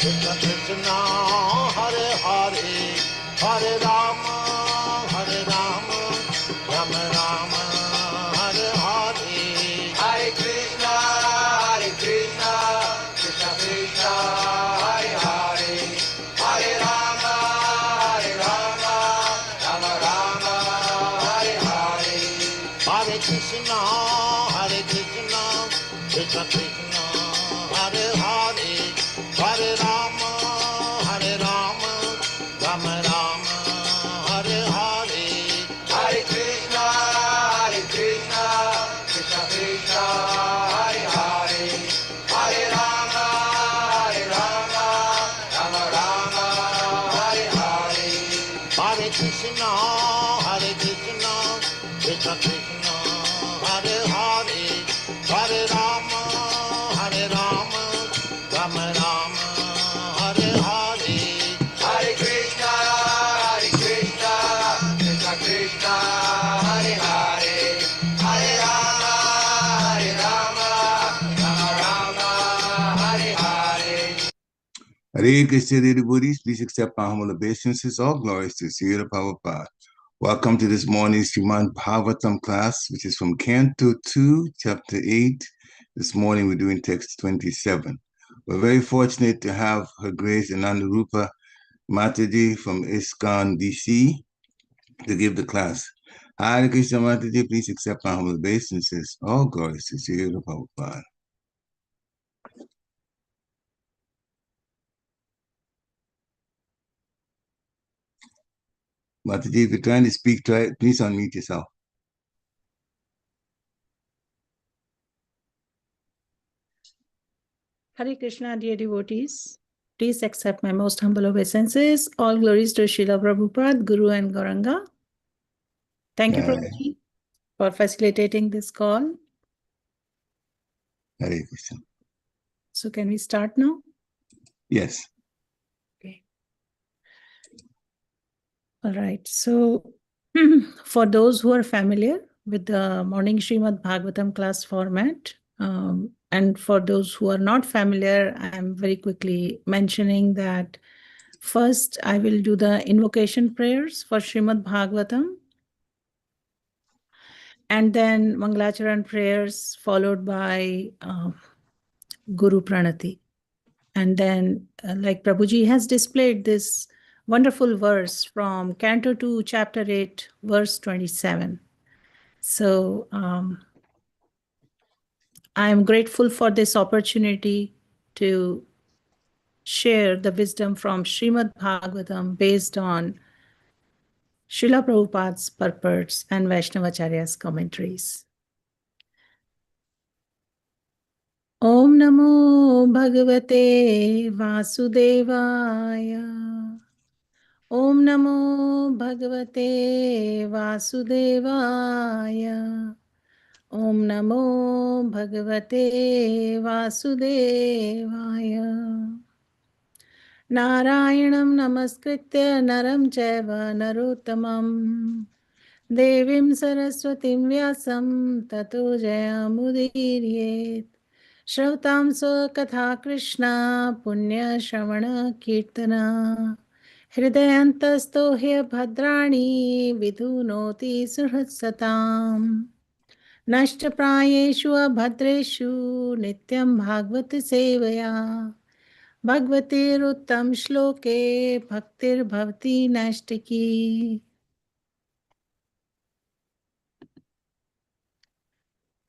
Krishna Krishna Hare Hare Hare Rama Hare Rama Rama Rama Hare Hare Hare Krishna Krishna Krishna Hare Hare Hare Rama Rama Rama Hare Hare Hare Krishna Krishna Krishna Hare Hare Hare Rama Rama Rama Hare Hare Hare Krishna Krishna Krishna Hare Hare Hare Rama Rama Rama Hare Hare Hare Krishna Krishna Krishna Hare Hare Hare Rama Rama Rama Hare Hare Hare Krishna Krishna Krishna Hare Hare Hare Rama Rama Hare Hare Hare Krishna, dear devotees, please accept my humble obeisances. All glories to Śrī Prabhupada. Welcome to this morning's Srimad Bhagavatam class, which is from Canto 2, Chapter 8. This morning we're doing text 27. We're very fortunate to have Her Grace Anandarupa Mataji from ISKCON, DC, to give the class. Hare Krishna Mataji, please accept my humble obeisances. All glories to Śrī Prabhupada. Mataji, if you're trying to speak, please unmute yourself. Hare Krishna, dear devotees. Please accept my most humble obeisances. All glories to Srila Prabhupada, Guru and Gauranga. Thank you, Prabhuji, for facilitating this call. Hare Krishna. So can we start now? Yes. Okay. All right. So for those who are familiar with the morning Srimad Bhagavatam class format, and for those who are not familiar, I'm very quickly mentioning that first I will do the invocation prayers for Srimad Bhagavatam, and then Mangalacharan prayers followed by Guru Pranati. And then like Prabhuji has displayed this wonderful verse from Canto 2, Chapter 8, verse 27. So I am grateful for this opportunity to share the wisdom from Srimad Bhagavatam based on Srila Prabhupada's purports and Vaishnavacharya's commentaries. Om Namo Bhagavate Vasudevaya. Om Namo Bhagavate Vasudevaya. Om Namo Bhagavate Vasudevaya. Narayanam Namaskritya Naram Chaiva Narottamam Devim Saraswatim Vyasam Tato Jayamudiryet. Shravutam so katha Krishna Punya Shravana Kirtana Hridayantasto Hya Bhadrani Vidhunoti Suhratsatam Nashtaprayeshu Abhadreshu Nityam Bhagavati Sevaya Bhagavatir Uttam Shloke Bhaktir Bhavati Nashtaki.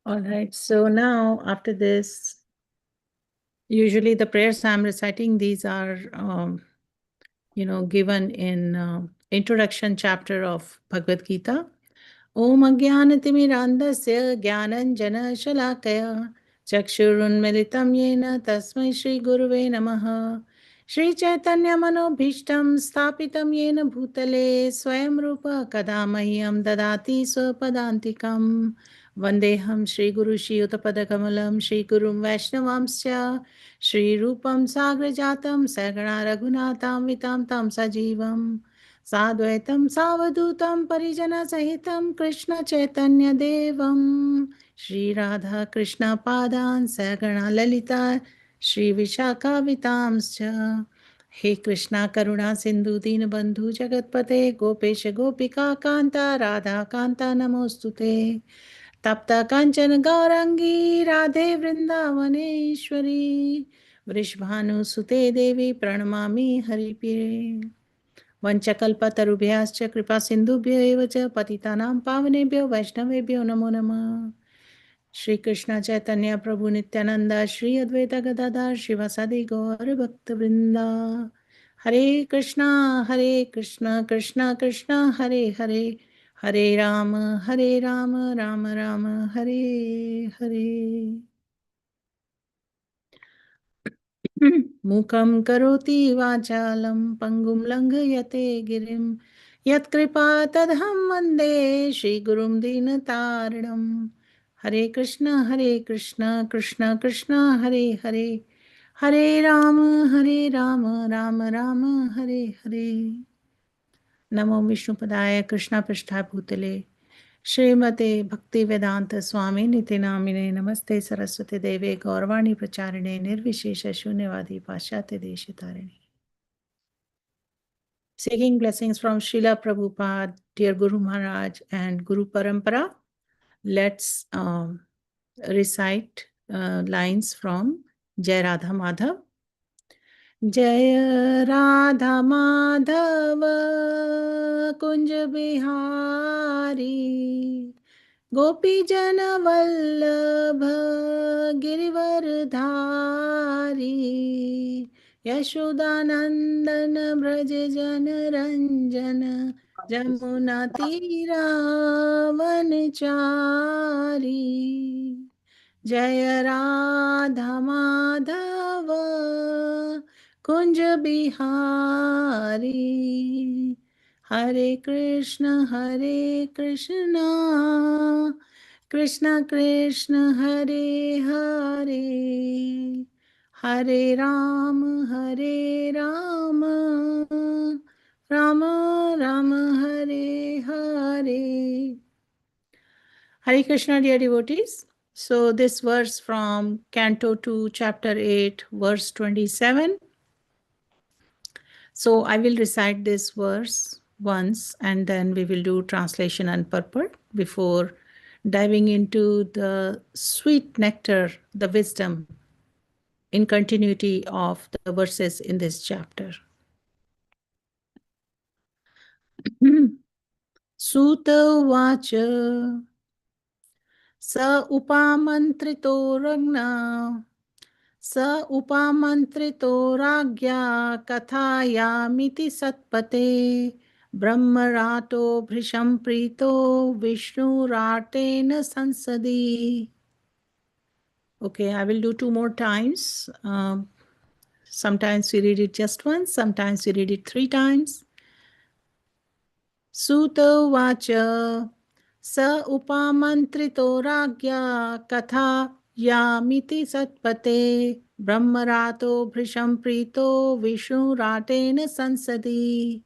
All right, so now after this, usually the prayers I'm reciting, these are, given in introduction chapter of Bhagavad Gita. Om Ajnanatirmirandasya Jnananjana Shalakaya Chakshurunmilitam Yena Tasmai Shri Guruve Namaha Shri Chaitanya Manobhishtam Sthapitam Yena Bhutale Swayam Rupa Kadamahyam Dadati Swapadantikam Vandeham Shri Guru Shri Utapadakamalam Shri Gurum Vaishnavamsya Shri Rupam Sagrajatam Sagana Raghunatam Vitam Tam Sajivam Sadvaitam Savadutam Parijana Sahitam Krishna Chaitanya Devam Shri Radha Krishna Padan Sagana Lalita Shri Vishakhavitamscha. He Krishna Karuna Sindhu Dīnabandhu Jagatpate Gopesha Gopika Kanta Radha Kanta Namostute. Tapta Kanchana Gaurangi Radhe Vrindavaneshwari. Vrishbhanu Sute Devi Pranamami Haripriye. Vanchakalpatarubhyascha kripa sindhubhyo eva cha patitanam pavanebhyo vaishnavebhyo namo namah. Shri Krishna Chaitanya Prabhu Nityananda Shri Advaita Gadadhar Shivasadi Gaur Bhakta Vrinda. Hare Krishna Krishna Krishna Hare Hare Hare Rama Rama Rama Hare Hare. Mukam karoti vachalam pangum langhayate girim yatkripa tadham vande Shri Gurum Dinataranam. Hare Krishna Krishna Krishna Hare Hare Hare Rama Rama Rama Hare Hare. Namo Vishnupadaya Krishna Prasthaya Bhutale Srimate Bhakti Vedanta Swami Niti Namine Namaste Saraswati Deve Gaurvani Pracharine Nirvishesha Shunyavadi Paschatya Deshitarine. Seeking blessings from Srila Prabhupada, dear Guru Maharaj and Guru Parampara, let's recite lines from Jai Radha Madhav. Jai Radha Madhava Kunja Bihari Gopi Jana Vallabha Girivardhari Yashodanandana Braj Jana Ranjana Jamuna Tira Vanchari. Jaya Radha Madhava Kunj Bihari. Hare Krishna Krishna Krishna Hare Hare Hare Rama Rama Rama Hare Hare. Hare Krishna, dear devotees. So this verse from Canto 2, Chapter 8, verse 27. So I will recite this verse once and then we will do translation and purport before diving into the sweet nectar, the wisdom in continuity of the verses in this chapter. Sūta uvāca sa upāmantrito rājñā sa upāmantrito rājñā kathāyām iti sat-pateḥ brahmarāto bhṛśaṁ prīto viṣṇurātena saṁsadi. Okay, I will do 2 more times. Sometimes we read it just once, sometimes we read it 3 times. Sūta uvāca sa upāmantrito rājñā kathāyām iti sat-pateḥ brahmarāto bhṛśaṁ prīto viṣṇurātena saṁsadi.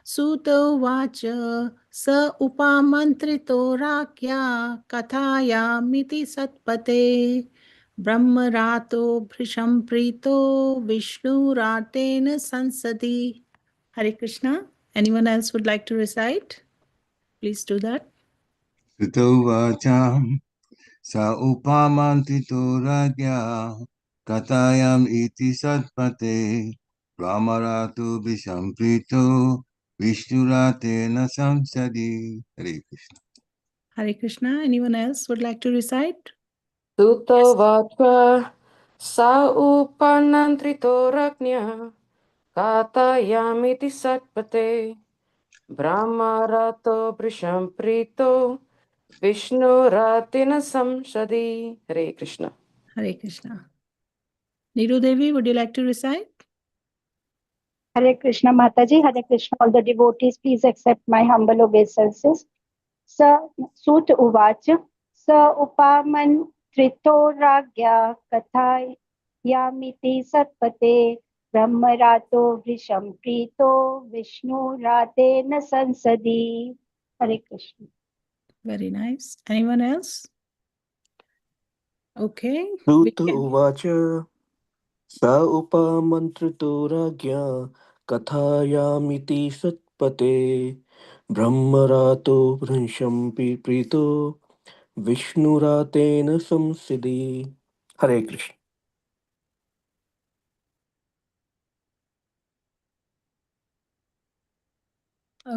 Sūta uvāca sa upāmantrito rājñā kathāyām iti sat-pateḥ brahmarāto bhṛśaṁ prīto viṣṇurātena saṁsadi. Hare Krishna. Anyone else would like to recite? Please do that. Sūta uvāca sa upāmantrito rājñā kathāyām iti sat-pateḥ brahmarāto bhṛśaṁ prīto viṣṇurātena saṁsadi. Hare Krishna. Hare Krishna. Anyone else would like to recite? Sūta Gosvāmī sa upāmantrito rājñā kathāyām iti sat-pateḥ brahmarāto bhṛśaṁ prīto viṣṇurātena saṁsadi. Hare Krishna. Hare Krishna. Niru Devi, would you like to recite? Hare Krishna Mataji, Hare Krishna, all the devotees, please accept my humble obeisances. Sūta uvāca sa upāmantrito rājñā kathāyām iti sat-pateḥ brahmarāto bhṛśaṁ prīto viṣṇurātena saṁsadi. Hare Krishna. Very nice. Anyone else? Okay. Sūta uvāca Sa upāmantrito rājñā kathāyāmiti sat-pateḥ brahmarāto bhṛśaṁ prīto viṣṇurātena saṁsadi. Hare Krishna.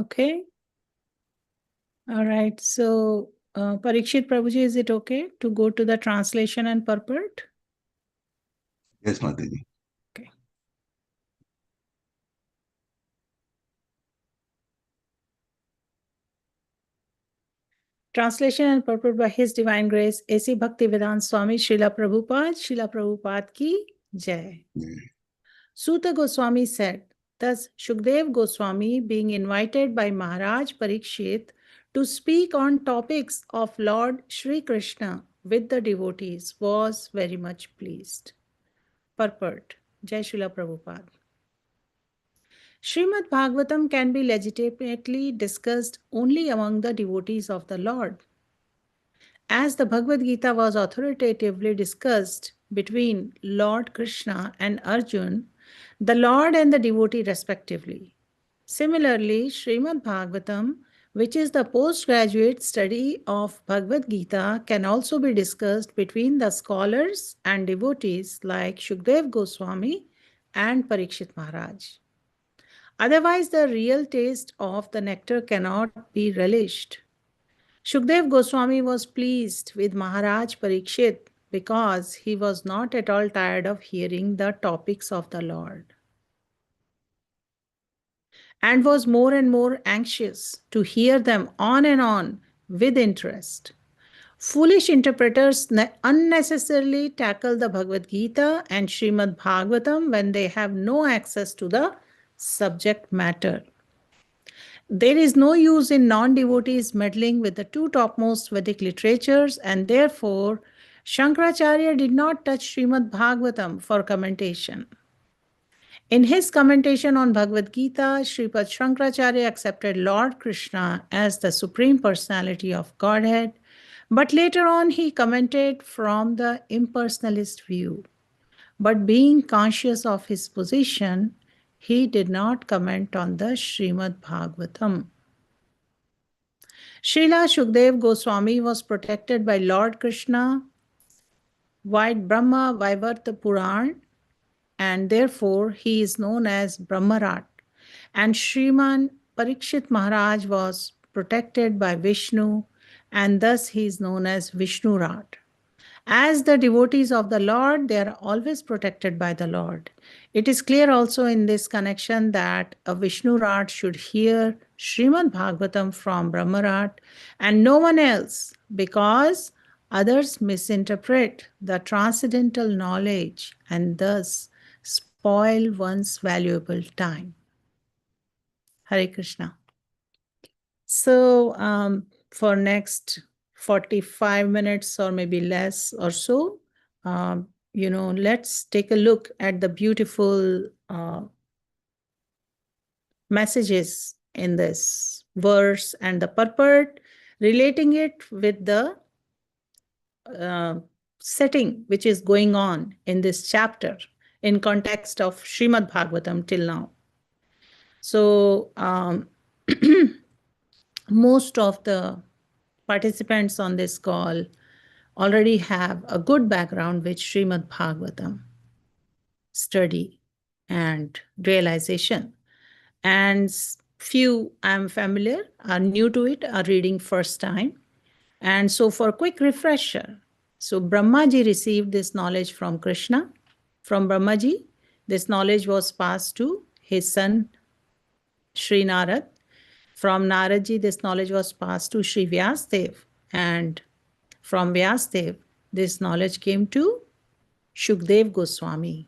Okay. All right. So, Parīkṣit Prabhuji, is it okay to go to the translation and purport? Yes, Mataji. Okay. Translation and purport by His Divine Grace, A.C. Bhaktivedanta Swami Srila Prabhupada ki Jai. Sūta Gosvāmī said, thus Śukadeva Gosvāmī, being invited by Mahārāja Parīkṣit to speak on topics of Lord Śrī Kṛṣṇa with the devotees, was very much pleased. Purport. Jai Srila Prabhupada. Srimad Bhagavatam can be legitimately discussed only among the devotees of the Lord. As the Bhagavad Gita was authoritatively discussed between Lord Krishna and Arjun, the Lord and the devotee respectively. Similarly, Srimad Bhagavatam, which is the postgraduate study of Bhagavad Gita, can also be discussed between the scholars and devotees like Śukadeva Gosvāmī and Parīkṣit Maharaj. Otherwise, the real taste of the nectar cannot be relished. Śukadeva Gosvāmī was pleased with Mahārāja Parīkṣit because he was not at all tired of hearing the topics of the Lord, and was more and more anxious to hear them on and on with interest. Foolish interpreters unnecessarily tackle the Bhagavad Gita and Srimad Bhagavatam when they have no access to the subject matter. There is no use in non-devotees meddling with the two topmost Vedic literatures, and therefore Shankaracharya did not touch Srimad Bhagavatam for commentation. In his commentation on Bhagavad Gita, Sripad Shankaracharya accepted Lord Krishna as the Supreme Personality of Godhead, but later on he commented from the impersonalist view. But being conscious of his position, he did not comment on the Srimad Bhagavatam. Srila Śukadeva Gosvāmī was protected by Lord Krishna via Brahma Vaivarta Puran, and therefore he is known as brahmarāto. And Sriman Parīkṣit Maharaj was protected by Vishnu, and thus he is known as viṣṇurātena. As the devotees of the Lord, they are always protected by the Lord. It is clear also in this connection that a viṣṇurātena should hear Srimad Bhagavatam from brahmarāto and no one else, because others misinterpret the transcendental knowledge and thus spoil one's valuable time. Hare Krishna. So for next 45 minutes or maybe less or so, let's take a look at the beautiful messages in this verse and the purport, relating it with the setting which is going on in this chapter in context of Srimad Bhagavatam till now. So most of the participants on this call already have a good background with Srimad Bhagavatam study and realization. And few I'm familiar, are new to it, are reading first time. And so for quick refresher, so Brahmaji received this knowledge from Krishna. From Brahmaji, this knowledge was passed to his son Sri Narad. From Naradji, this knowledge was passed to Sri Vyasadev. And from Vyasadev, this knowledge came to Śukadeva Gosvāmī.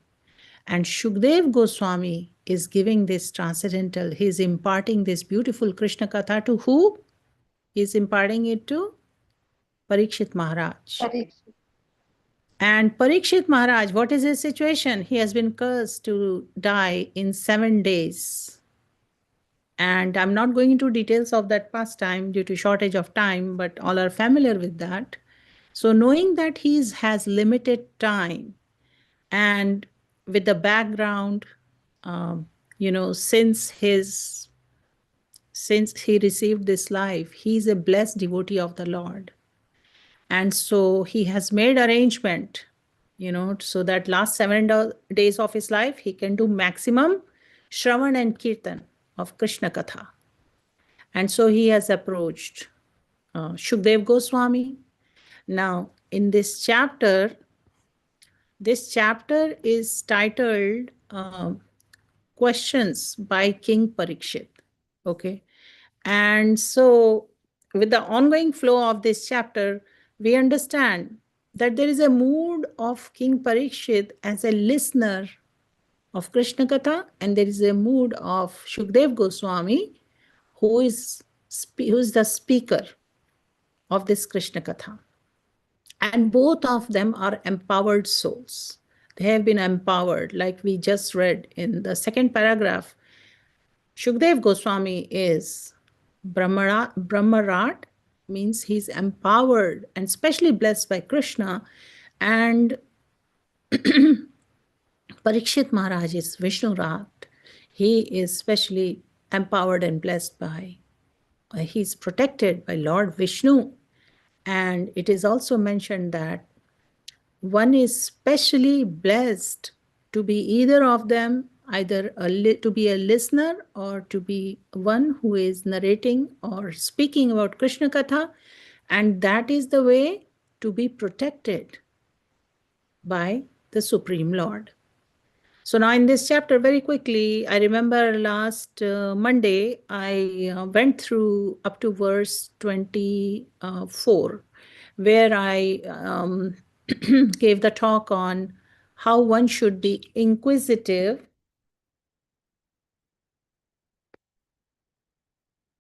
And Śukadeva Gosvāmī is giving this transcendental, he is imparting this beautiful Krishna Katha to who? He is imparting it to Parīkṣit Maharaj. And Parīkṣit Maharaj, what is his situation? He has been cursed to die in 7 days. And I'm not going into details of that pastime due to shortage of time, but all are familiar with that. So knowing that he has limited time, and with the background, since he received this life, he is a blessed devotee of the Lord. And so he has made arrangement, so that last 7 days of his life, he can do maximum Shravan and Kirtan of Krishna Katha. And so he has approached Śukadeva Gosvāmī. Now, in this chapter is titled Questions by King Parīkṣit. Okay. And so with the ongoing flow of this chapter, we understand that there is a mood of King Parīkṣit as a listener of Krishna Katha, and there is a mood of Śukadeva Gosvāmī, who is the speaker of this Krishna Katha. And both of them are empowered souls. They have been empowered, like we just read in the second paragraph. Śukadeva Gosvāmī is brahmarāto, means he's empowered and specially blessed by Krishna. And Parīkṣit Maharaj is viṣṇurātena. He is specially empowered and blessed by, he's protected by Lord Vishnu. And it is also mentioned that one is specially blessed to be either of them, either to be a listener or to be one who is narrating or speaking about Krishna Katha. And that is the way to be protected by the Supreme Lord. So now in this chapter, very quickly, I remember last Monday, I went through up to verse 24, where I gave the talk on how one should be inquisitive.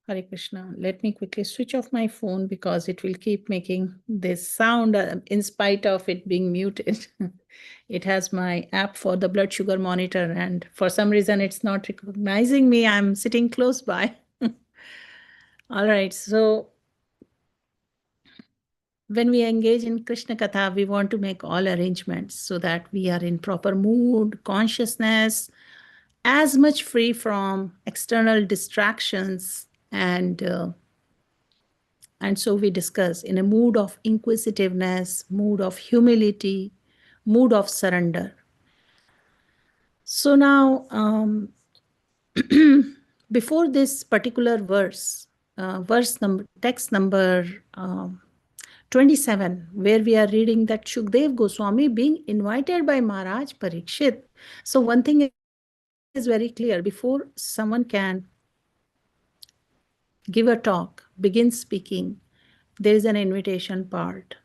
Hare Krishna. Let me quickly switch off my phone because it will keep making this sound in spite of it being muted. It has my app for the blood sugar monitor, and for some reason it's not recognizing me. I'm sitting close by. All right. So when we engage in Krishna Katha, we want to make all arrangements so that we are in proper mood, consciousness, as much free from external distractions. And so we discuss in a mood of inquisitiveness, mood of humility, mood of surrender. So now, before this particular verse, text number 27, where we are reading that Śukadeva Gosvāmī being invited by Mahārāja Parīkṣit. So one thing is very clear: before someone can give a talk, begin speaking, there is an invitation part.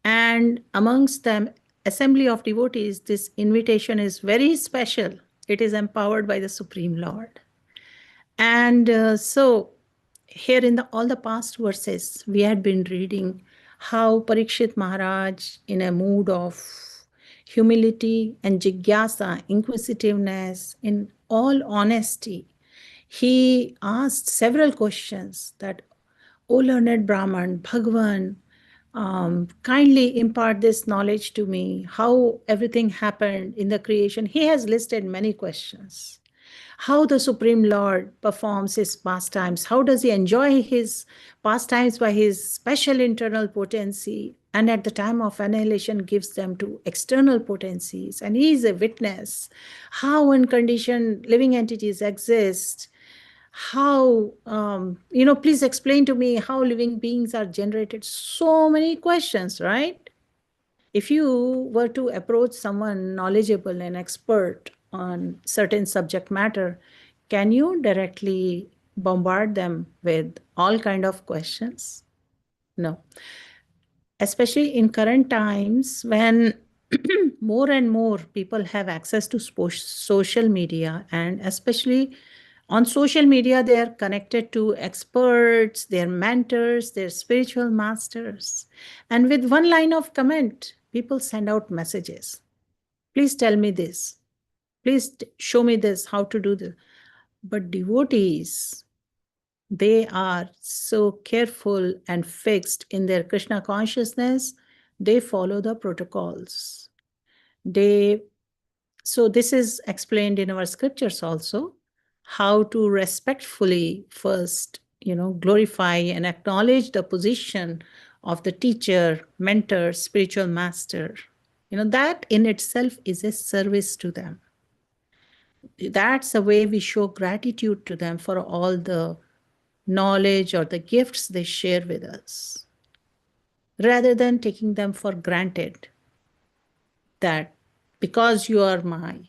And amongst them, assembly of devotees, this invitation is very special. It is empowered by the Supreme Lord. And so here in all the past verses, we had been reading how Parīkṣit Maharaj, in a mood of humility and jigyasa, inquisitiveness, in all honesty, he asked several questions that, O learned Brahman, Bhagavan, kindly impart this knowledge to me, how everything happened in the creation. He has listed many questions. How the Supreme Lord performs his pastimes, how does he enjoy his pastimes by his special internal potency, and at the time of annihilation gives them to external potencies, and he is a witness. How unconditioned living entities exist, how, please explain to me how living beings are generated. So many questions, right? If you were to approach someone knowledgeable and expert on certain subject matter, can you directly bombard them with all kind of questions? No. Especially in current times when more and more people have access to social media, and especially on social media, they are connected to experts, their mentors, their spiritual masters. And with one line of comment, people send out messages. Please tell me this. Please show me this, how to do this. But devotees, they are so careful and fixed in their Krishna consciousness. They follow the protocols. They So this is explained in our scriptures also, how to respectfully first, glorify and acknowledge the position of the teacher, mentor, spiritual master. That in itself is a service to them. That's a way we show gratitude to them for all the knowledge or the gifts they share with us, rather than taking them for granted that because you are my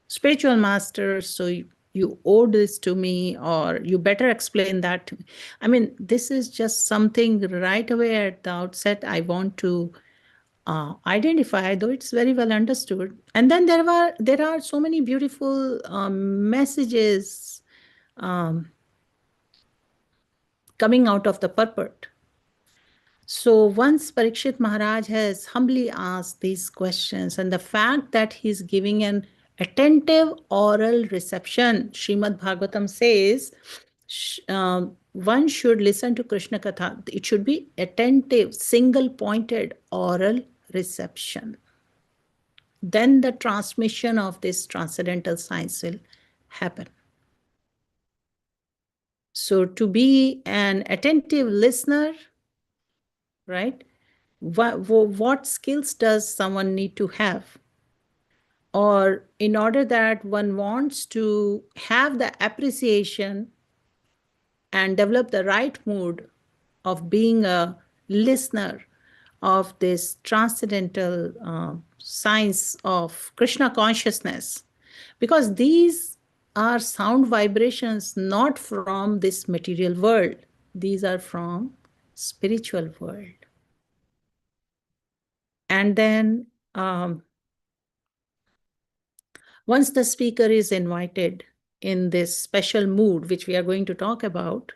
spiritual master, so you owe this to me, or you better explain that to me. I mean, this is just something right away at the outset I want to identify, though it's very well understood. And then there are so many beautiful messages coming out of the purport. So once Parīkṣit Maharaj has humbly asked these questions, and the fact that he's giving an attentive oral reception, Srimad Bhagavatam says, one should listen to Krishna Katha. It should be attentive, single-pointed oral reception. Then the transmission of this transcendental science will happen. So to be an attentive listener, right? What skills does someone need to have? Or in order that one wants to have the appreciation and develop the right mood of being a listener of this transcendental science of Krishna consciousness, because these are sound vibrations not from this material world. These are from spiritual world. And then once the speaker is invited in this special mood, which we are going to talk about,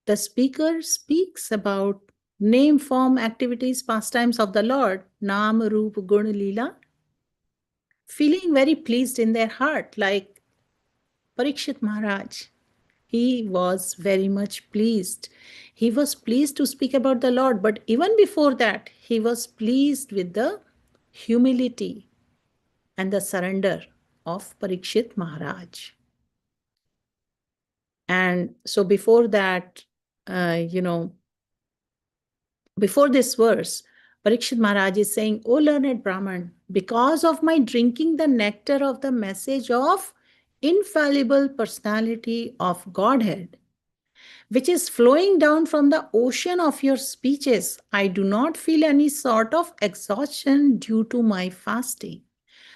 the speaker speaks about name, form, activities, pastimes of the Lord, Nam, Roop, Gun, Leela, feeling very pleased in their heart, like Parīkṣit Maharaj. He was very much pleased. He was pleased to speak about the Lord, but even before that, he was pleased with the humility and the surrender of Parīkṣit Maharaj. And so before that, before this verse, Parīkṣit Maharaj is saying, "O learned Brahman, because of my drinking the nectar of the message of infallible personality of Godhead, which is flowing down from the ocean of your speeches, I do not feel any sort of exhaustion due to my fasting."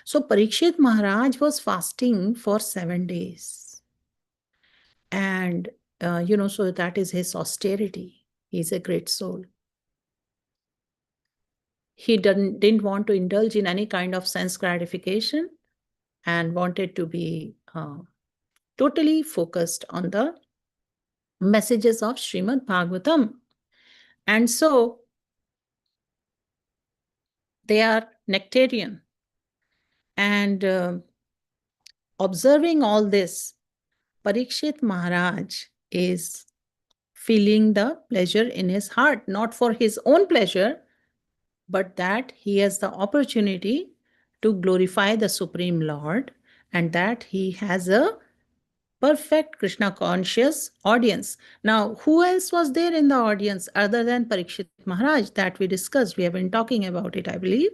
So Parīkṣit Maharaj was fasting for 7 days. And, so that is his austerity. He's a great soul. He didn't want to indulge in any kind of sense gratification and wanted to be totally focused on the messages of Srimad Bhagavatam. And so they are nectarian. And observing all this, Parīkṣit Maharaj is feeling the pleasure in his heart, not for his own pleasure, but that he has the opportunity to glorify the Supreme Lord, and that he has a perfect Krishna conscious audience. Now, who else was there in the audience other than Parīkṣit Maharaj that we discussed? We have been talking about it, I believe.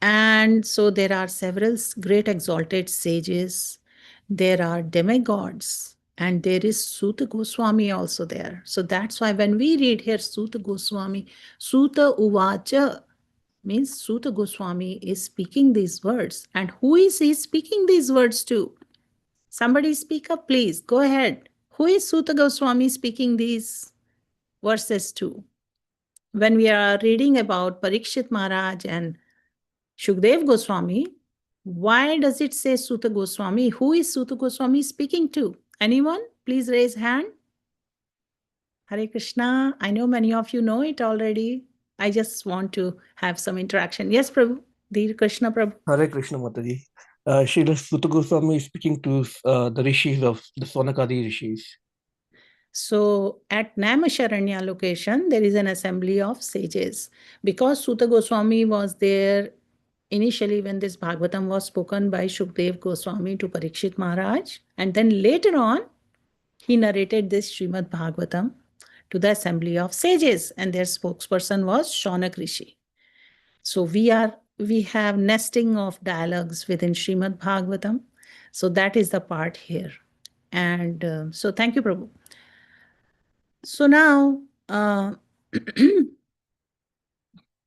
And so there are several great exalted sages. There are demigods. And there is Sūta Gosvāmī also there. So that's why when we read here Sūta Gosvāmī, Sūta uvāca means Sūta Gosvāmī is speaking these words. And who is he speaking these words to? Somebody speak up, please. Go ahead. Who is Sūta Gosvāmī speaking these verses to? When we are reading about Parīkṣit Maharaj and Śukadeva Gosvāmī, why does it say Sūta Gosvāmī? Who is Sūta Gosvāmī speaking to? Anyone? Please raise hand. Hare Krishna. I know many of you know it already. I just want to have some interaction. Yes, Prabhu. Dear Krishna Prabhu. Hare Krishna Mataji. Srila Sūta Gosvāmī is speaking to the rishis of the Sonakadi rishis. So at Naimisharanya location, there is an assembly of sages. Because Sūta Gosvāmī was there initially when this Bhagavatam was spoken by Śukadeva Gosvāmī to Parīkṣit Maharaj, and then later on, he narrated this Srimad Bhagavatam to the assembly of sages, and their spokesperson was Shaunak Rishi. So we have nesting of dialogues within Srimad Bhagavatam. So that is the part here. And so thank you, Prabhu. So now,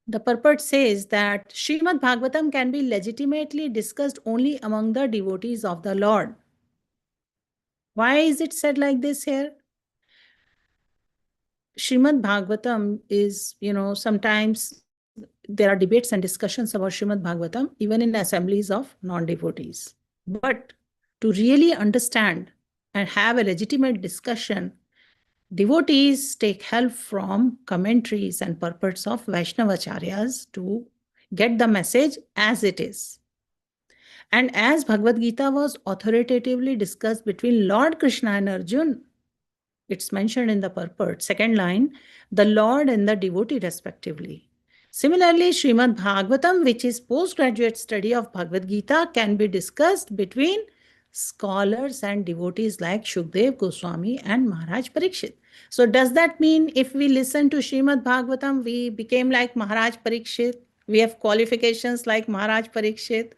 the purport says that Srimad Bhagavatam can be legitimately discussed only among the devotees of the Lord. Why is it said like this here? Srimad Bhagavatam is, sometimes there are debates and discussions about Srimad Bhagavatam, even in assemblies of non-devotees. But to really understand and have a legitimate discussion, devotees take help from commentaries and purports of Vaishnavacharyas to get the message as it is. And as Bhagavad Gita was authoritatively discussed between Lord Krishna and Arjuna, it's mentioned in the purport, second line, the Lord and the devotee respectively. Similarly, Srimad Bhagavatam, which is postgraduate study of Bhagavad Gita, can be discussed between scholars and devotees like Śukadeva Gosvāmī and Mahārāja Parīkṣit. So does that mean if we listen to Srimad Bhagavatam, we became like Mahārāja Parīkṣit? We have qualifications like Mahārāja Parīkṣit?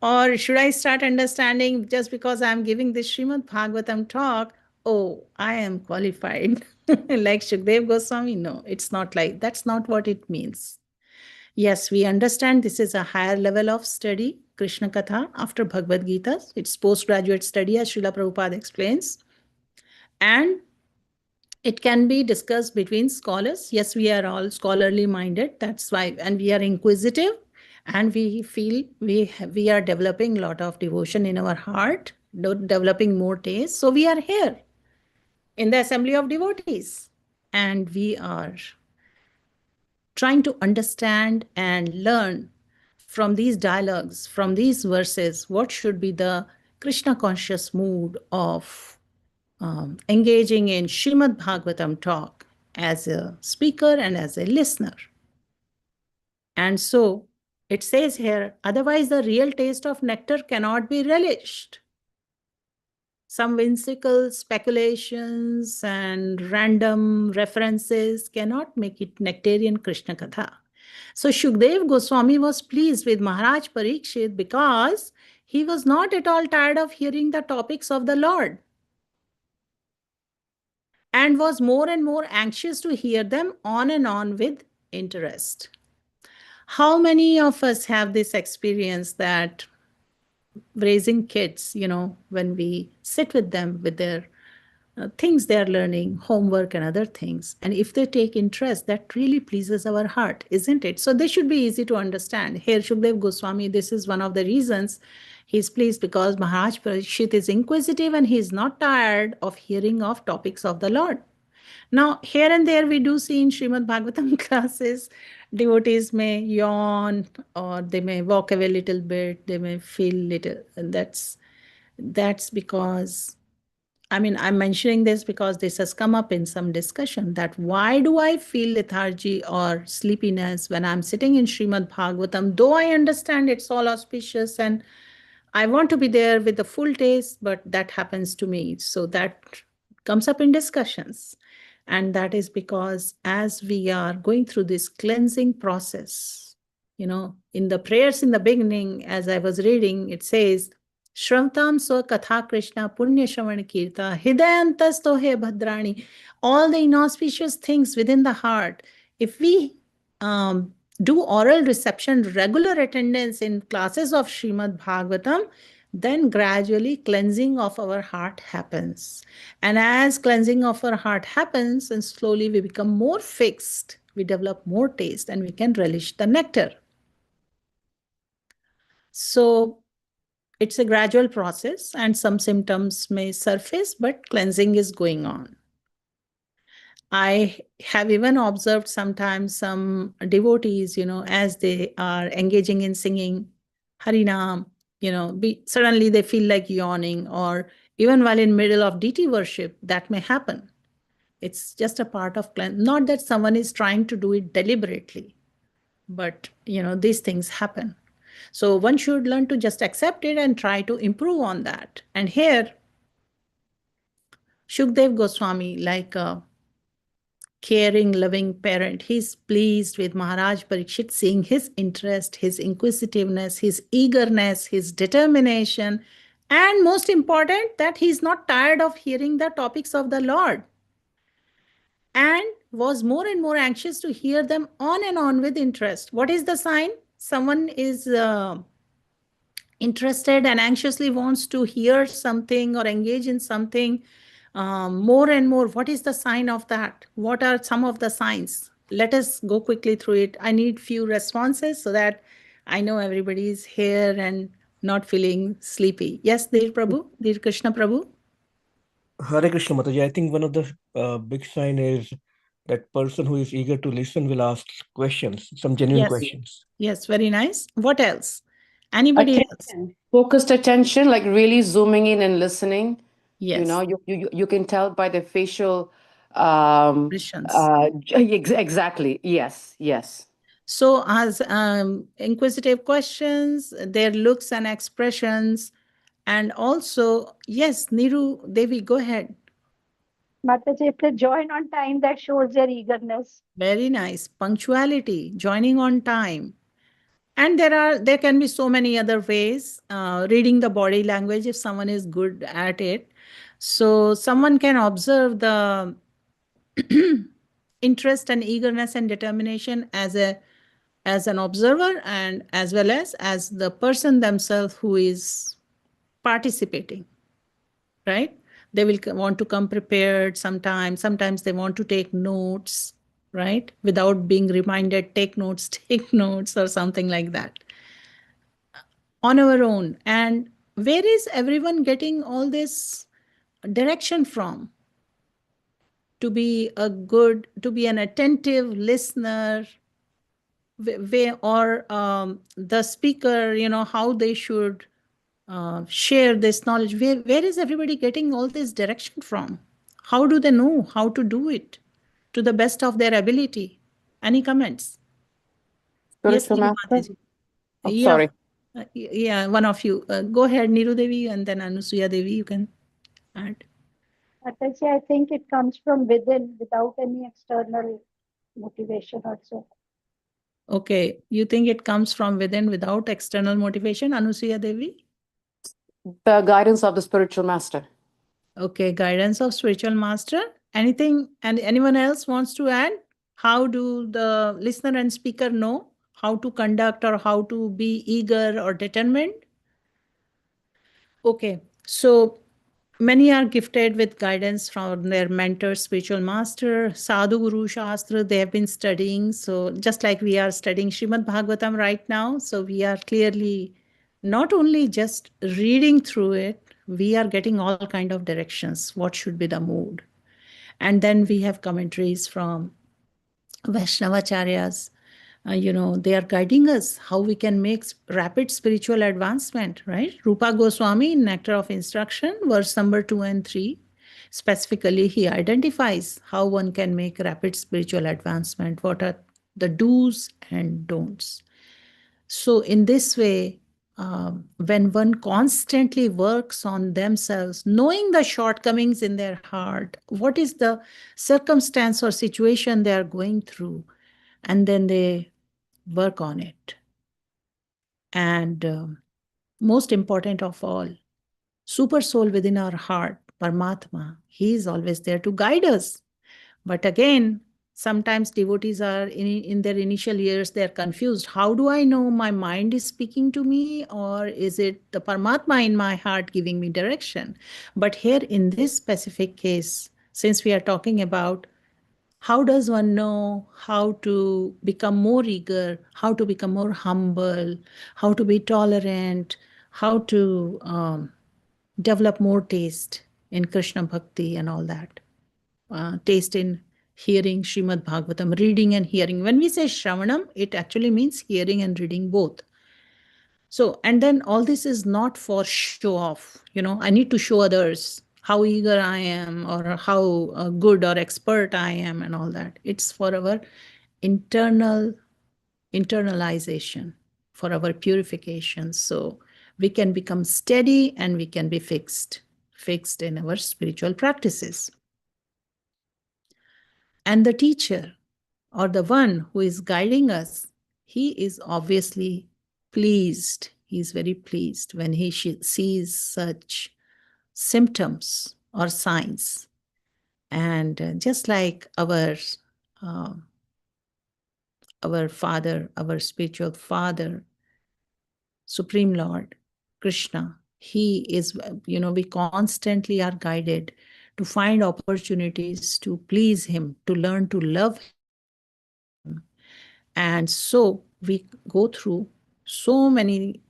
Or should I start understanding just because I'm giving this Srimad Bhagavatam talk, oh, I am qualified like Śukadeva Gosvāmī? No, it's not like, that's not what it means. Yes, we understand this is a higher level of study, Krishna Katha after Bhagavad Gita. It's postgraduate study, as Srila Prabhupada explains. And it can be discussed between scholars. Yes, we are all scholarly minded. That's why, and we are inquisitive, and we feel we are developing a lot of devotion in our heart, developing more taste. So we are here in the assembly of devotees, and we are trying to understand and learn from these dialogues, from these verses, what should be the Krishna conscious mood of engaging in Srimad Bhagavatam talk as a speaker and as a listener. And so it says here, otherwise the real taste of nectar cannot be relished. Some whimsical speculations and random references cannot make it nectarian Krishna Katha. So Śukadeva Gosvāmī was pleased with Mahārāja Parīkṣit because he was not at all tired of hearing the topics of the Lord and was more and more anxious to hear them on and on with interest. How many of us have this experience that raising kids, when we sit with them with their things they're learning, homework and other things, and if they take interest, that really pleases our heart, isn't it? So they should be easy to understand. Here, Śukadeva Gosvāmī, this is one of the reasons he's pleased, because Mahārāja Parīkṣit is inquisitive and he's not tired of hearing of topics of the Lord. Now, here and there we do see in Srimad Bhagavatam classes, devotees may yawn or they may walk away a little bit, they may feel little. And that's because, I'm mentioning this because this has come up in some discussion, that why do I feel lethargy or sleepiness when I'm sitting in Srimad Bhagavatam, though I understand it's all auspicious and I want to be there with the full taste, but that happens to me. So that comes up in discussions. And that is because as we are going through this cleansing process, in the prayers in the beginning, as I was reading, it says, Shravtam so katha Krishna punya shravan kirta hidayantasto he bhadrani. All the inauspicious things within the heart, if we do oral reception, regular attendance in classes of Srimad Bhagavatam, then gradually cleansing of our heart happens. And as cleansing of our heart happens, and slowly we become more fixed, we develop more taste and we can relish the nectar. So it's a gradual process and some symptoms may surface, but cleansing is going on. I have even observed sometimes some devotees, as they are engaging in singing Harinam, suddenly they feel like yawning, or even while in middle of deity worship, that may happen. It's just a part of cleanse. Not that someone is trying to do it deliberately, but these things happen. So one should learn to just accept it and try to improve on that. And here, Śukadeva Gosvāmī, like a caring, loving parent, he's pleased with Mahārāja Parīkṣit, seeing his interest, his inquisitiveness, his eagerness, his determination, and most important, that he's not tired of hearing the topics of the Lord, and was more and more anxious to hear them on and on with interest. What is the sign? Someone is interested and anxiously wants to hear something or engage in something more and more. What is the sign of that? What are some of the signs? Let us go quickly through it. I need few responses so that I know everybody is here and not feeling sleepy. Yes, Dear Prabhu, Dear Krishna Prabhu. Hare Krishna Mataji, I think one of the big sign is that person who is eager to listen will ask questions, some genuine Yes. questions. Yes, very nice. What else? Anybody else? Focused attention, like really zooming in and listening. Yes. You know, you can tell by the facial Expressions. Exactly. Yes. So as inquisitive questions, their looks and expressions, and also, yes, Niru, Devi, go ahead. Mataji, if they join on time, that shows their eagerness. Very nice. Punctuality, joining on time. And there can be so many other ways. Reading the body language if someone is good at it. So someone can observe the interest and eagerness and determination as an observer, and as well as the person themselves who is participating, right? They will want to come prepared sometimes. Sometimes they want to take notes, right? Without being reminded, take notes, or something like that. On our own. And where is everyone getting all this direction from? To be an attentive listener, or the speaker, how they should share this knowledge. Where is everybody getting all this direction from? How do they know how to do it to the best of their ability? Any comments? Spiritual Yes, master? I'm yeah. sorry. Yeah, one of you. Go ahead, Niru Devi, and then Anusuya Devi, you can add. Mataji, I think it comes from within without any external motivation also. Okay, you think it comes from within without external motivation, Anusuya Devi? The guidance of the spiritual master. Okay, guidance of spiritual master. Anything, and anyone else wants to add? How do the listener and speaker know how to conduct or how to be eager or determined? Okay, so many are gifted with guidance from their mentor, spiritual master, Sadhu Guru Shastra, they have been studying. So just like we are studying Srimad Bhagavatam right now, so we are clearly not only just reading through it, we are getting all kind of directions. What should be the mood? And then we have commentaries from Vaishnavacharyas. They are guiding us how we can make rapid spiritual advancement, right? Rupa Goswāmī in Nectar of Instruction, verse number 2 and 3, specifically he identifies how one can make rapid spiritual advancement, what are the do's and don'ts. So in this way, when one constantly works on themselves, knowing the shortcomings in their heart, what is the circumstance or situation they are going through, and then they work on it. And most important of all, super soul within our heart, Paramatma, he is always there to guide us. But again, sometimes devotees are in their initial years, they're confused. How do I know my mind is speaking to me, or is it the Paramatma in my heart giving me direction? But here in this specific case, since we are talking about how does one know how to become more eager, how to become more humble, how to be tolerant, how to develop more taste in Krishna Bhakti and all that. Taste in hearing Srimad Bhagavatam, reading and hearing. When we say Shravanam, it actually means hearing and reading both. So, and then all this is not for show off. I need to show others how eager I am, or how good or expert I am, and all that. It's for our internalization, for our purification. So we can become steady and we can be fixed in our spiritual practices. And the teacher, or the one who is guiding us, he is obviously pleased. He is very pleased when he sees such symptoms or signs. And just like our father, our spiritual father, Supreme Lord Krishna, he is, we constantly are guided to find opportunities to please him, to learn to love him. And so we go through so many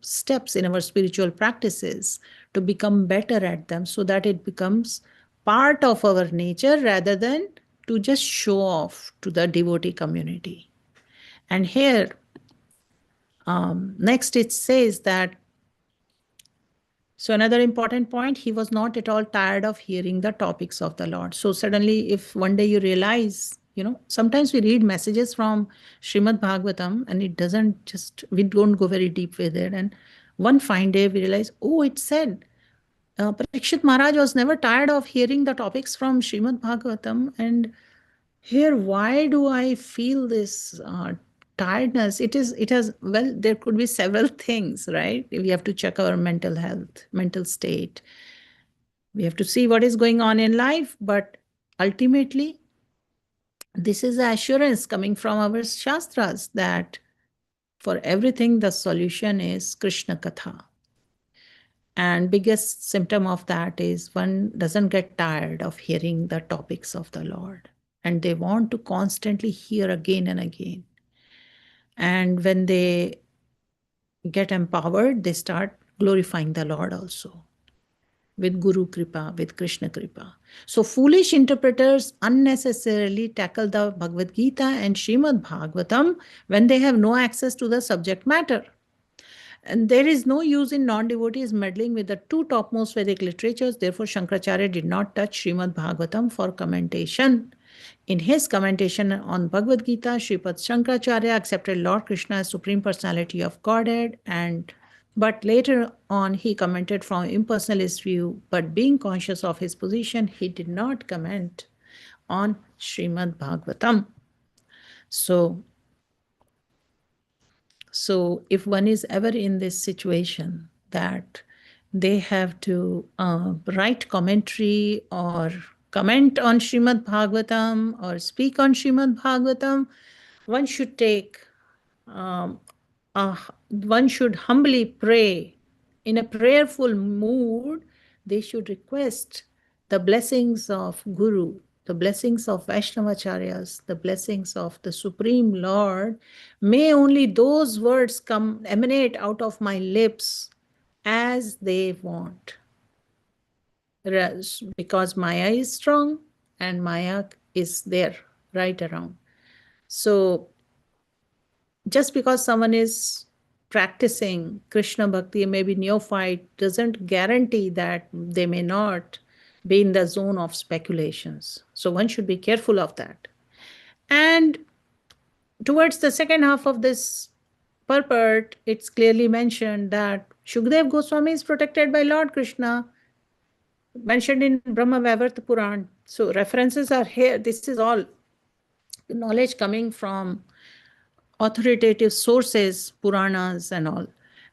steps in our spiritual practices to become better at them, so that it becomes part of our nature rather than to just show off to the devotee community. And here, next it says that, so another important point, he was not at all tired of hearing the topics of the Lord. So suddenly, if one day you realize, sometimes we read messages from Srimad Bhagavatam and it doesn't just, we don't go very deep with it. And one fine day we realize, oh, it said, Parīkṣit Maharaj was never tired of hearing the topics from Srimad Bhagavatam. And here, why do I feel this tiredness? Well, there could be several things, right? We have to check our mental health, mental state. We have to see what is going on in life. But ultimately, this is the assurance coming from our Shastras that for everything, the solution is Krishna Katha. And biggest symptom of that is one doesn't get tired of hearing the topics of the Lord. And they want to constantly hear again and again. And when they get empowered, they start glorifying the Lord also with Guru Kripa, with Krishna Kripa. So foolish interpreters unnecessarily tackle the Bhagavad Gita and Srimad Bhagavatam when they have no access to the subject matter. And there is no use in non-devotees meddling with the two topmost Vedic literatures. Therefore, Shankaracharya did not touch Srimad Bhagavatam for commentation. In his commentation on Bhagavad Gita, Sripad Shankaracharya accepted Lord Krishna as Supreme Personality of Godhead, but later on he commented from impersonalist view, but being conscious of his position, he did not comment on Srimad Bhagavatam. So if one is ever in this situation that they have to write commentary or comment on Srimad Bhagavatam or speak on Srimad Bhagavatam, one should one should humbly pray. In a prayerful mood, they should request the blessings of Guru, the blessings of Vaishnavacharyas, the blessings of the Supreme Lord. May only those words emanate out of my lips as they want. Because Maya is strong and Maya is there right around. So just because someone is practicing Krishna Bhakti, maybe neophyte, doesn't guarantee that they may not be in the zone of speculations. So one should be careful of that. And towards the second half of this purport, it's clearly mentioned that Śukadeva Gosvāmī is protected by Lord Krishna, mentioned in Brahma Vaivarta Puran. So references are here. This is all knowledge coming from authoritative sources, Puranas and all.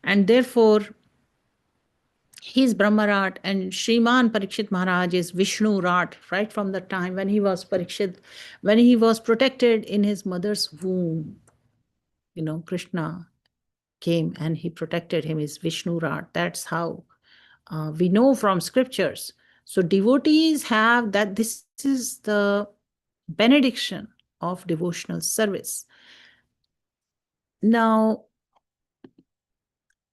And therefore, he's brahmarāto, and Shriman Parīkṣit Maharaj is viṣṇurātena, right from the time when he was Parīkṣit, when he was protected in his mother's womb. Krishna came and he protected him, is viṣṇurātena. That's how we know from scriptures. So devotees have that. This is the benediction of devotional service. Now,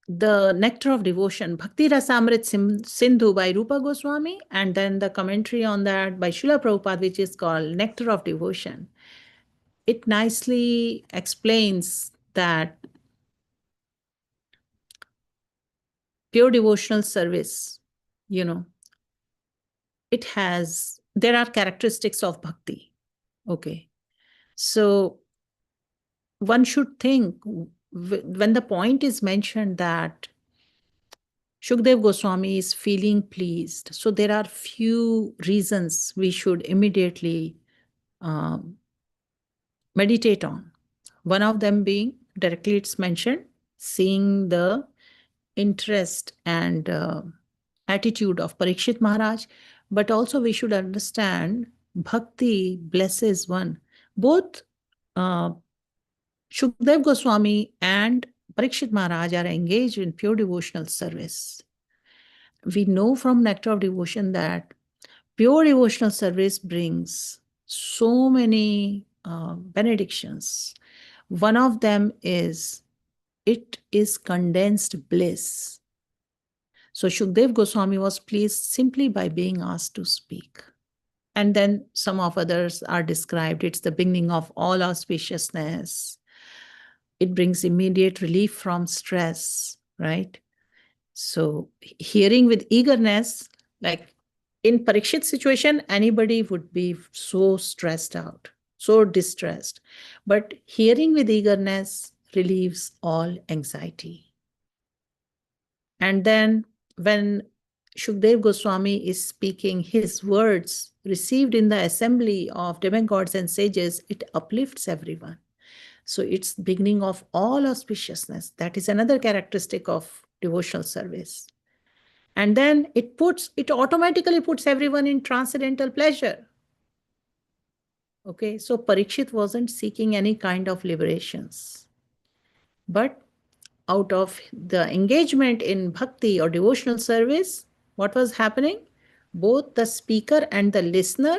the Nectar of Devotion, Bhakti Rasamrit Sindhu by Rupa Goswami, and then the commentary on that by Srila Prabhupada, which is called Nectar of Devotion. It nicely explains that pure devotional service, there are characteristics of bhakti. Okay. So one should think, when the point is mentioned that Śukadeva Gosvāmī is feeling pleased, so there are few reasons we should immediately meditate on. One of them being, directly it's mentioned, seeing the interest and attitude of Parīkṣit Maharaj, but also we should understand bhakti blesses one. Both Śukadeva Gosvāmī and Parīkṣit Maharaj are engaged in pure devotional service. We know from Nectar of Devotion that pure devotional service brings so many benedictions. One of them is, it is condensed bliss. So Śukadeva Gosvāmī was pleased simply by being asked to speak. And then some of others are described. It's the beginning of all auspiciousness. It brings immediate relief from stress, right? So hearing with eagerness, like in Parīkṣit's situation, anybody would be so stressed out, so distressed. But hearing with eagerness relieves all anxiety. And then when Śukadeva Gosvāmī is speaking, his words received in the assembly of demigods and sages, it uplifts everyone. So it's beginning of all auspiciousness. That is another characteristic of devotional service. And then it automatically puts everyone in transcendental pleasure. Okay, so Parīkṣit wasn't seeking any kind of liberations. But out of the engagement in bhakti or devotional service, what was happening? Both the speaker and the listener,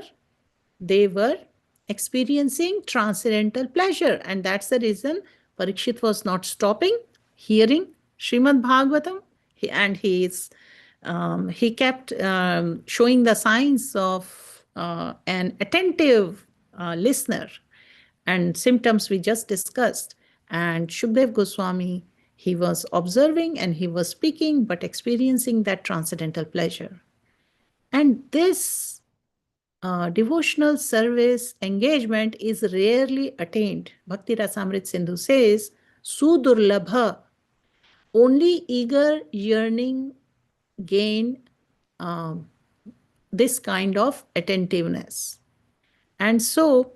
they were experiencing transcendental pleasure. And that's the reason Parīkṣit was not stopping hearing Srimad Bhagavatam. He kept showing the signs of an attentive listener and symptoms we just discussed. And Śukadeva Gosvāmī, he was observing and he was speaking, but experiencing that transcendental pleasure. And this devotional service engagement is rarely attained. Bhakti Rasamrit Sindhu says, Sudurlabha, only eager yearning gain this kind of attentiveness. And so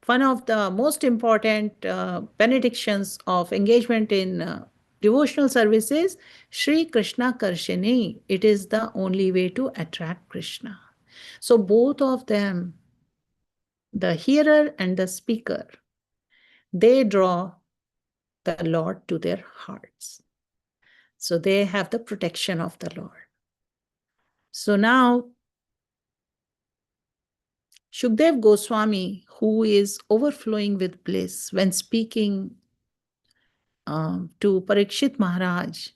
one of the most important benedictions of engagement in devotional service is Śrī Kṛṣṇa Karshini. It is the only way to attract Krishna. So both of them, the hearer and the speaker, they draw the Lord to their hearts. So they have the protection of the Lord. So now, Śukadeva Gosvāmī, who is overflowing with bliss when speaking to Parīkṣit Maharaj,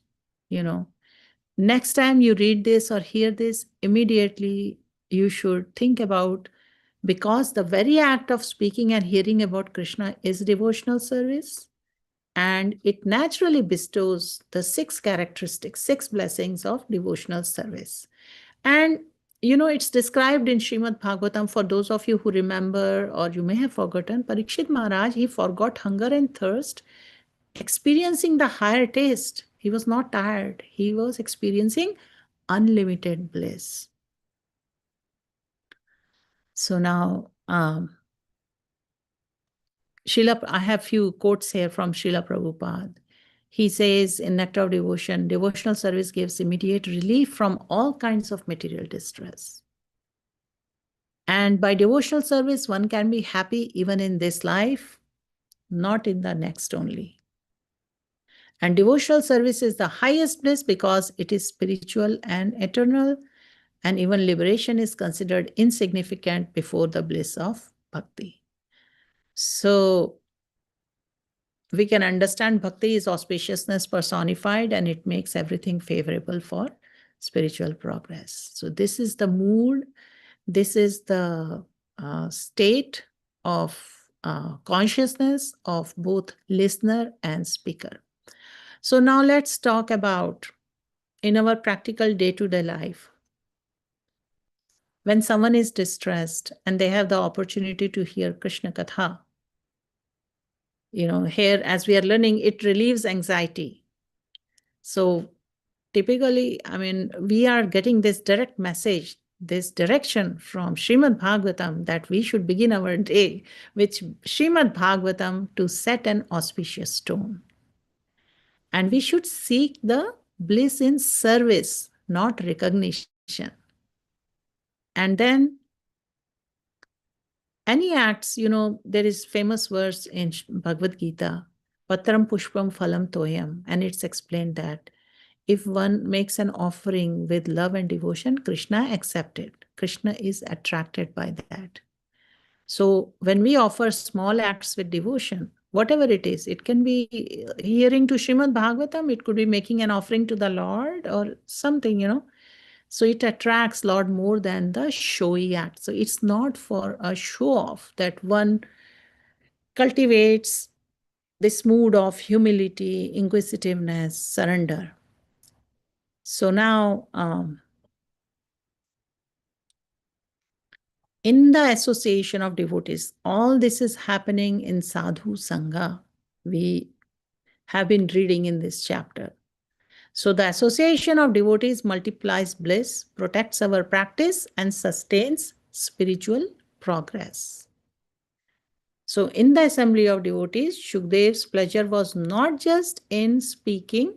next time you read this or hear this, immediately you should think about, because the very act of speaking and hearing about Krishna is devotional service, and it naturally bestows the 6 characteristics, 6 blessings of devotional service. And it's described in Srimad Bhagavatam. For those of you who remember, or you may have forgotten, Parīkṣit Maharaj, he forgot hunger and thirst, experiencing the higher taste. He was not tired. He was experiencing unlimited bliss. So now, I have few quotes here from Srila Prabhupada. He says in Nectar of Devotion, devotional service gives immediate relief from all kinds of material distress. And by devotional service, one can be happy even in this life, not in the next only. And devotional service is the highest bliss because it is spiritual and eternal, and even liberation is considered insignificant before the bliss of bhakti. So we can understand bhakti is auspiciousness personified, and it makes everything favorable for spiritual progress. So this is the mood, this is the state of consciousness of both listener and speaker. So now let's talk about in our practical day-to-day life. When someone is distressed and they have the opportunity to hear Krishna Katha, here as we are learning, it relieves anxiety. So typically, we are getting this direct message, this direction from Srimad Bhagavatam that we should begin our day with Srimad Bhagavatam to set an auspicious tone. And we should seek the bliss in service, not recognition. And then any acts, there is famous verse in Bhagavad Gita, Patram Pushpam Phalam Toyam, and it's explained that if one makes an offering with love and devotion, Krishna accepts it. Krishna is attracted by that. So when we offer small acts with devotion, whatever it is, it can be hearing to Srimad Bhagavatam, it could be making an offering to the Lord or something, So it attracts Lord more than the showy act. So it's not for a show off that one cultivates this mood of humility, inquisitiveness, surrender. So now, in the association of devotees, all this is happening in Sadhu Sangha. We have been reading in this chapter. So the association of devotees multiplies bliss, protects our practice, and sustains spiritual progress. So in the assembly of devotees, Śukadev's pleasure was not just in speaking,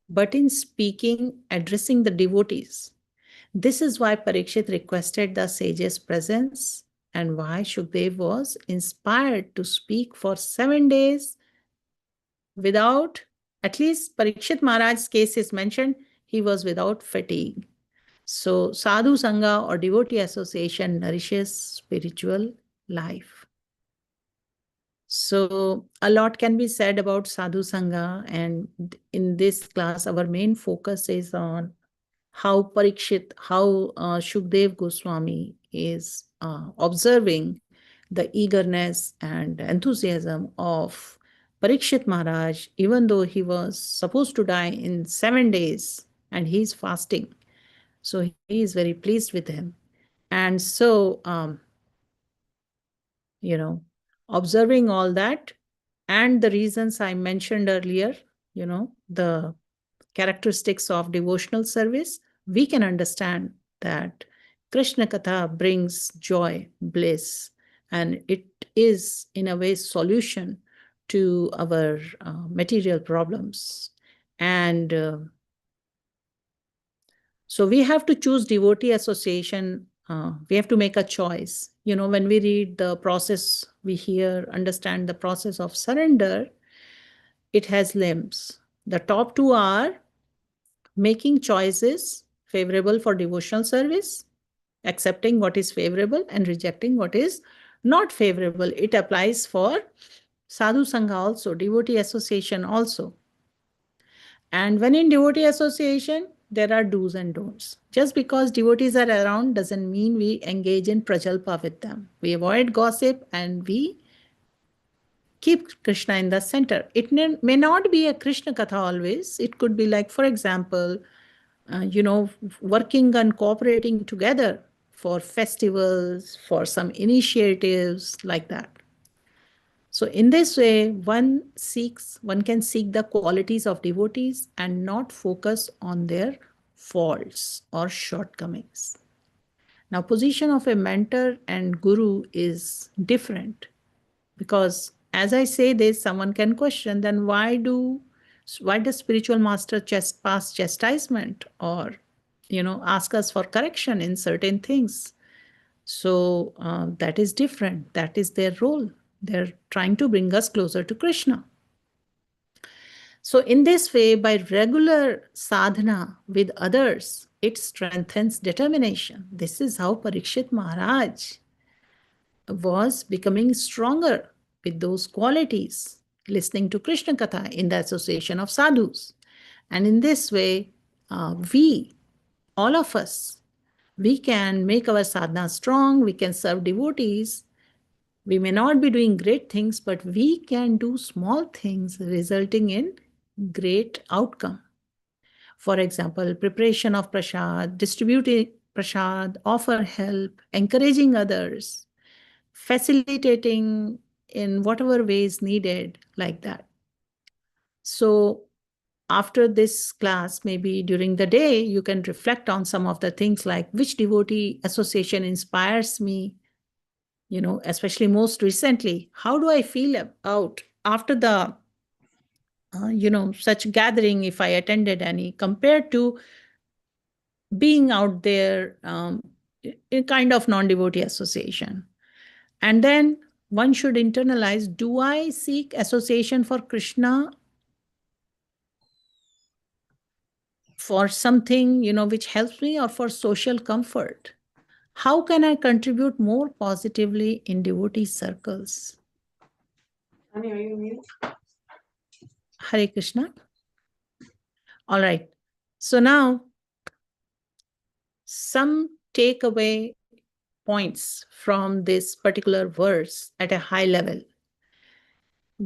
but in speaking, addressing the devotees. This is why Parīkṣit requested the sage's presence and why Śukadeva was inspired to speak for 7 days without, at least Parīkṣit Maharaj's case is mentioned, he was without fatigue. So Sadhu Sangha or devotee association nourishes spiritual life. So a lot can be said about Sadhu Sangha, and in this class our main focus is on how Śukadeva Gosvāmī is observing the eagerness and enthusiasm of Parīkṣit Maharaj, even though he was supposed to die in 7 days and he is fasting. So he is very pleased with him. And so, observing all that and the reasons I mentioned earlier, the characteristics of devotional service, we can understand that Krishna Katha brings joy, bliss, and it is in a way solution to our material problems. And so we have to choose devotee association. We have to make a choice. When we read the process, we understand the process of surrender. It has limbs. The top 2 are making choices favorable for devotional service, accepting what is favorable and rejecting what is not favorable. It applies for Sadhu Sangha also, devotee association also. And when in devotee association, there are do's and don'ts. Just because devotees are around doesn't mean we engage in prajalpa with them. We avoid gossip and we keep Krishna in the center. It may not be a Krishna Katha always. It could be like, for example, working and cooperating together for festivals, for some initiatives like that. So in this way, one can seek the qualities of devotees and not focus on their faults or shortcomings. Now, position of a mentor and guru is different because, as I say this, someone can question, then why does spiritual master pass chastisement or, ask us for correction in certain things? So that is different. That is their role. They're trying to bring us closer to Krishna. So in this way, by regular sadhana with others, it strengthens determination. This is how Parīkṣit Maharaj was becoming stronger with those qualities, listening to Krishna Katha in the association of sadhus. And in this way, all of us, we can make our sadhana strong, we can serve devotees. We may not be doing great things, but we can do small things resulting in great outcome. For example, preparation of prasad, distributing prasad, offer help, encouraging others, facilitating in whatever way is needed, like that. So after this class, maybe during the day, you can reflect on some of the things like which devotee association inspires me, especially most recently. How do I feel about after the, such gathering, if I attended any, compared to being out there in kind of non-devotee association. And then one should internalize, do I seek association for Krishna for something, which helps me, or for social comfort? How can I contribute more positively in devotee circles? Honey, are you muted? Hare Krishna. All right. So now, some takeaway points from this particular verse at a high level.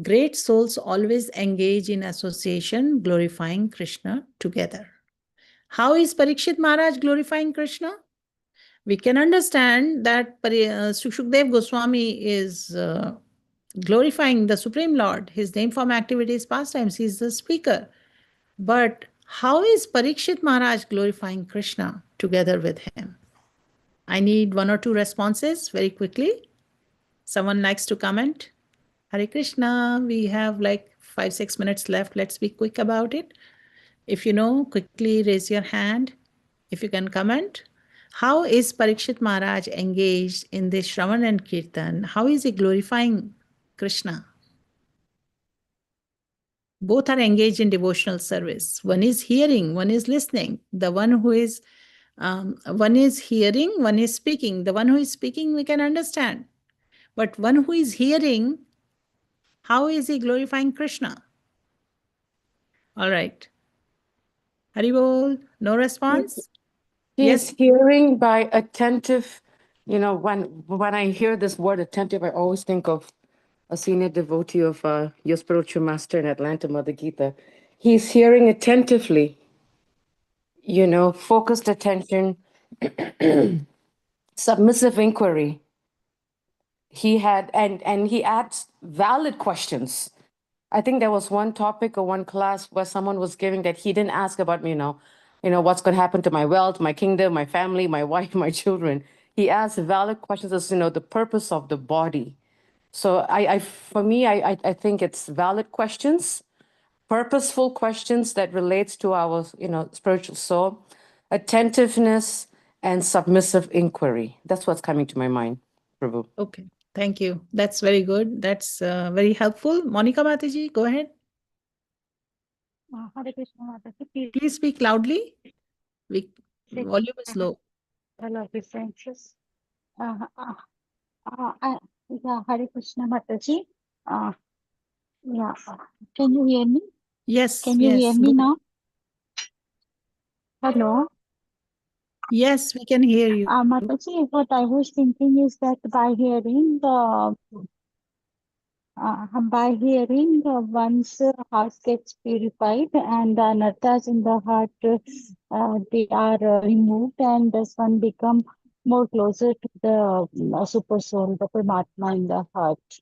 Great souls always engage in association, glorifying Krishna together. How is Parīkṣit Maharaj glorifying Krishna? We can understand that Śukadeva Gosvāmī is glorifying the Supreme Lord. His name, form, activities, pastimes, he is the speaker. But how is Parīkṣit Maharaj glorifying Krishna together with him? I need 1 or 2 responses very quickly. Someone likes to comment? Hare Krishna, we have like 5-6 minutes left. Let's be quick about it. If you know, quickly raise your hand. If you can comment. How is Parīkṣit Maharaj engaged in this Shravan and Kirtan? How is he glorifying Krishna? Both are engaged in devotional service. One is hearing, one is listening. The one who is, one is hearing, one is speaking. The one who is speaking, we can understand. But one who is hearing, how is he glorifying Krishna? All right. Haribol, no response? He is Yes. hearing by attentive. When I hear this word attentive, I always think of a senior devotee of your spiritual master in Atlanta, Mother Gita. He's hearing attentively, focused attention, submissive inquiry. He had, and he asks valid questions. I think there was one topic or one class where someone was giving that he didn't ask about, what's going to happen to my wealth, my kingdom, my family, my wife, my children. He asked valid questions as, the purpose of the body. So for me, I think it's valid questions, purposeful questions that relates to our, spiritual soul, attentiveness, and submissive inquiry. That's what's coming to my mind, Prabhu. Okay. Thank you. That's very good. That's very helpful. Monica Mataji, go ahead. Hare Krishna Mataji. Please speak loudly. Volume is low. Hello, differences. Yeah, Hare Krishna Mataji. Yeah, can you hear me? Yes. Can you hear me now? Hello. Yes, we can hear you. Mataji, what I was thinking is that by hearing one's heart gets purified and the anarthas in the heart they are removed, and thus one become more closer to the super soul, the Paramatma in the heart.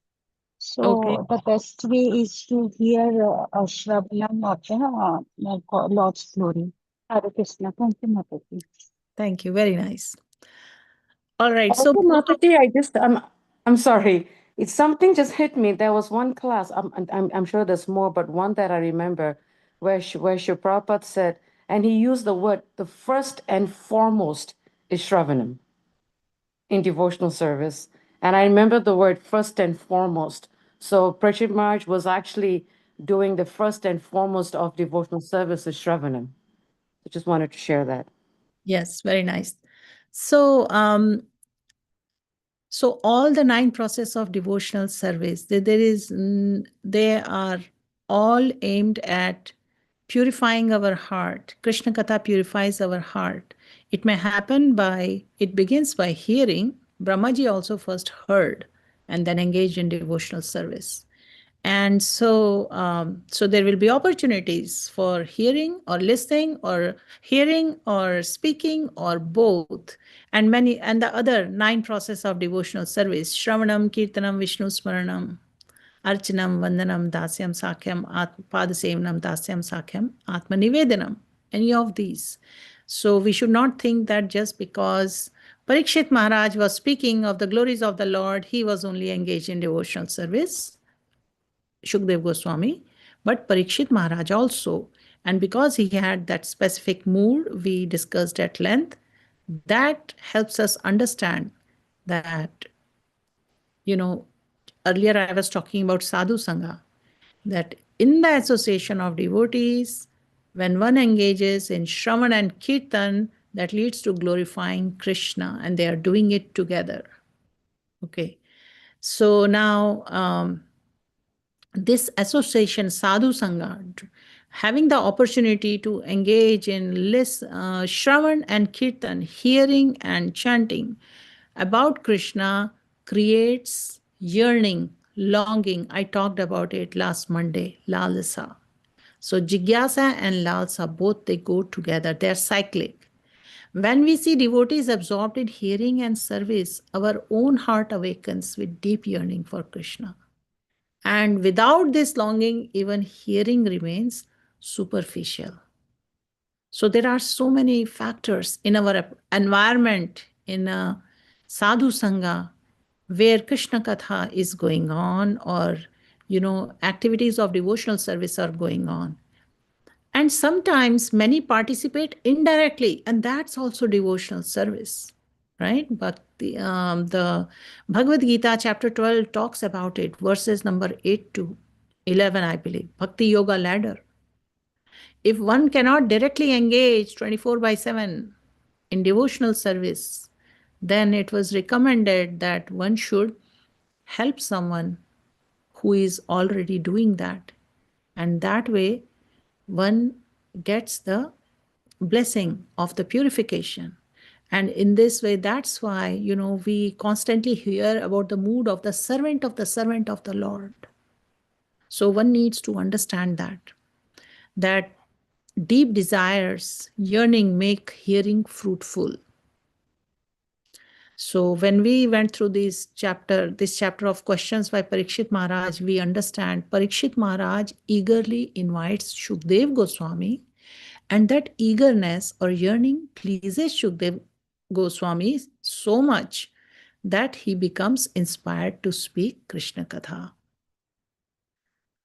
So Okay. the best way is to hear Shravanam of Lord's glory. Hare Krishna. Thank you, Mataji. Thank you. Very nice. All right. Also, So, Mataji, I'm sorry. It's something just hit me. There was one class. I'm sure there's more, but one that I remember where Srila Prabhupada said, and he used the word, the first and foremost is Shravanam in devotional service. And I remember the word first and foremost. So Parīkṣit Maharaj was actually doing the first and foremost of devotional service is Shravanam. I just wanted to share that. yes, very nice. So, so all the 9 processes of devotional service, they are all aimed at purifying our heart. Krishna Katha purifies our heart. It may happen it begins by hearing. Brahmaji also first heard and then engaged in devotional service. And so, so there will be opportunities for hearing or listening or hearing or speaking or both. And the other 9 processes of devotional service, Shravanam, Kirtanam, Vishnu Smaranam, Archanam, Vandanam, Dasyam, Sakyam, Padasevanam, Dasyam, Sakyam, Atma Nivedanam, any of these. So we should not think that just because Parīkṣit Maharaj was speaking of the glories of the Lord, he was only engaged in devotional service, Śukadeva Gosvāmī, but Parīkṣit Maharaj also. And because he had that specific mood we discussed at length, that helps us understand that, earlier I was talking about sadhu sangha, that in the association of devotees, when one engages in Shravan and Kirtan, that leads to glorifying Krishna, and they are doing it together. Okay. So now, this association, sadhu sangha, having the opportunity to engage in Shravan and Kirtan, hearing and chanting about Krishna, creates yearning, longing. I talked about it last Monday, lalasa. So jigyasa and lalasa, both they go together. They are cyclic. When we see devotees absorbed in hearing and service, our own heart awakens with deep yearning for Krishna. And without this longing, even hearing remains superficial. So there are so many factors in our environment, in a sadhu sangha, where Krishna Katha is going on, or, activities of devotional service are going on. And sometimes many participate indirectly, and that's also devotional service, right? But the Bhagavad Gita chapter 12 talks about it, verses number 8 to 11, I believe, Bhakti Yoga ladder. If one cannot directly engage 24/7 in devotional service, then it was recommended that one should help someone who is already doing that. And that way, one gets the blessing of the purification. And in this way, that's why, we constantly hear about the mood of the servant of the Lord. So one needs to understand that deep desires, yearning make hearing fruitful. So when we went through this chapter of questions by Parīkṣit Maharaj, we understand Parīkṣit Maharaj eagerly invites Śukadeva Gosvāmī, and that eagerness or yearning pleases Śukadeva Gosvāmī so much that he becomes inspired to speak Krishna Katha.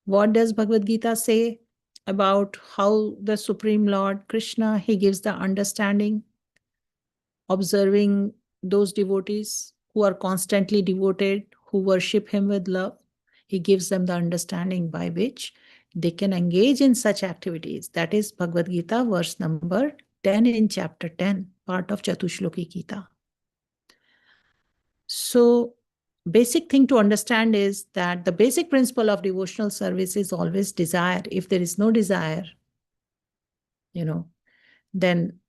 What does Bhagavad Gita say about how the Supreme Lord Krishna, he gives the understanding, observing those devotees who are constantly devoted, who worship him with love? He gives them the understanding by which they can engage in such activities. That is Bhagavad Gita, verse number 10 in chapter 10, part of Chatushloki Gita. So, basic thing to understand is that the basic principle of devotional service is always desire. If there is no desire, then,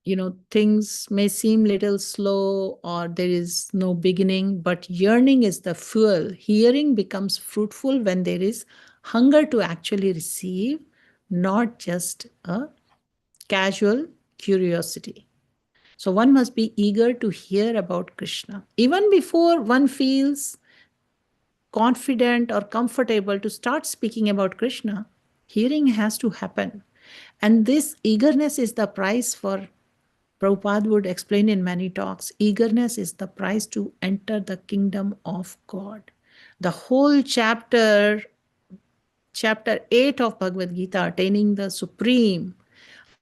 things may seem little slow or there is no beginning, but yearning is the fuel. Hearing becomes fruitful when there is hunger to actually receive, not just a casual curiosity. So one must be eager to hear about Krishna. Even before one feels confident or comfortable to start speaking about Krishna, hearing has to happen. And this eagerness is the price for, Prabhupada would explain in many talks, eagerness is the price to enter the kingdom of God. The whole chapter 8 of Bhagavad Gita, Attaining the Supreme,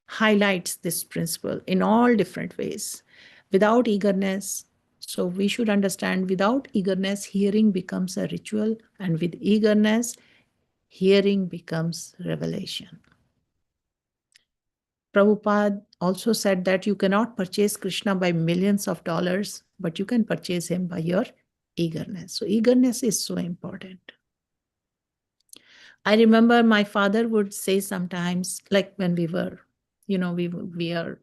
highlights this principle in all different ways. Without eagerness, so we should understand, without eagerness, hearing becomes a ritual, and with eagerness, hearing becomes revelation. Prabhupada also said that you cannot purchase Krishna by millions of dollars, but you can purchase him by your eagerness. So eagerness is so important. I remember my father would say sometimes, like when we were, we are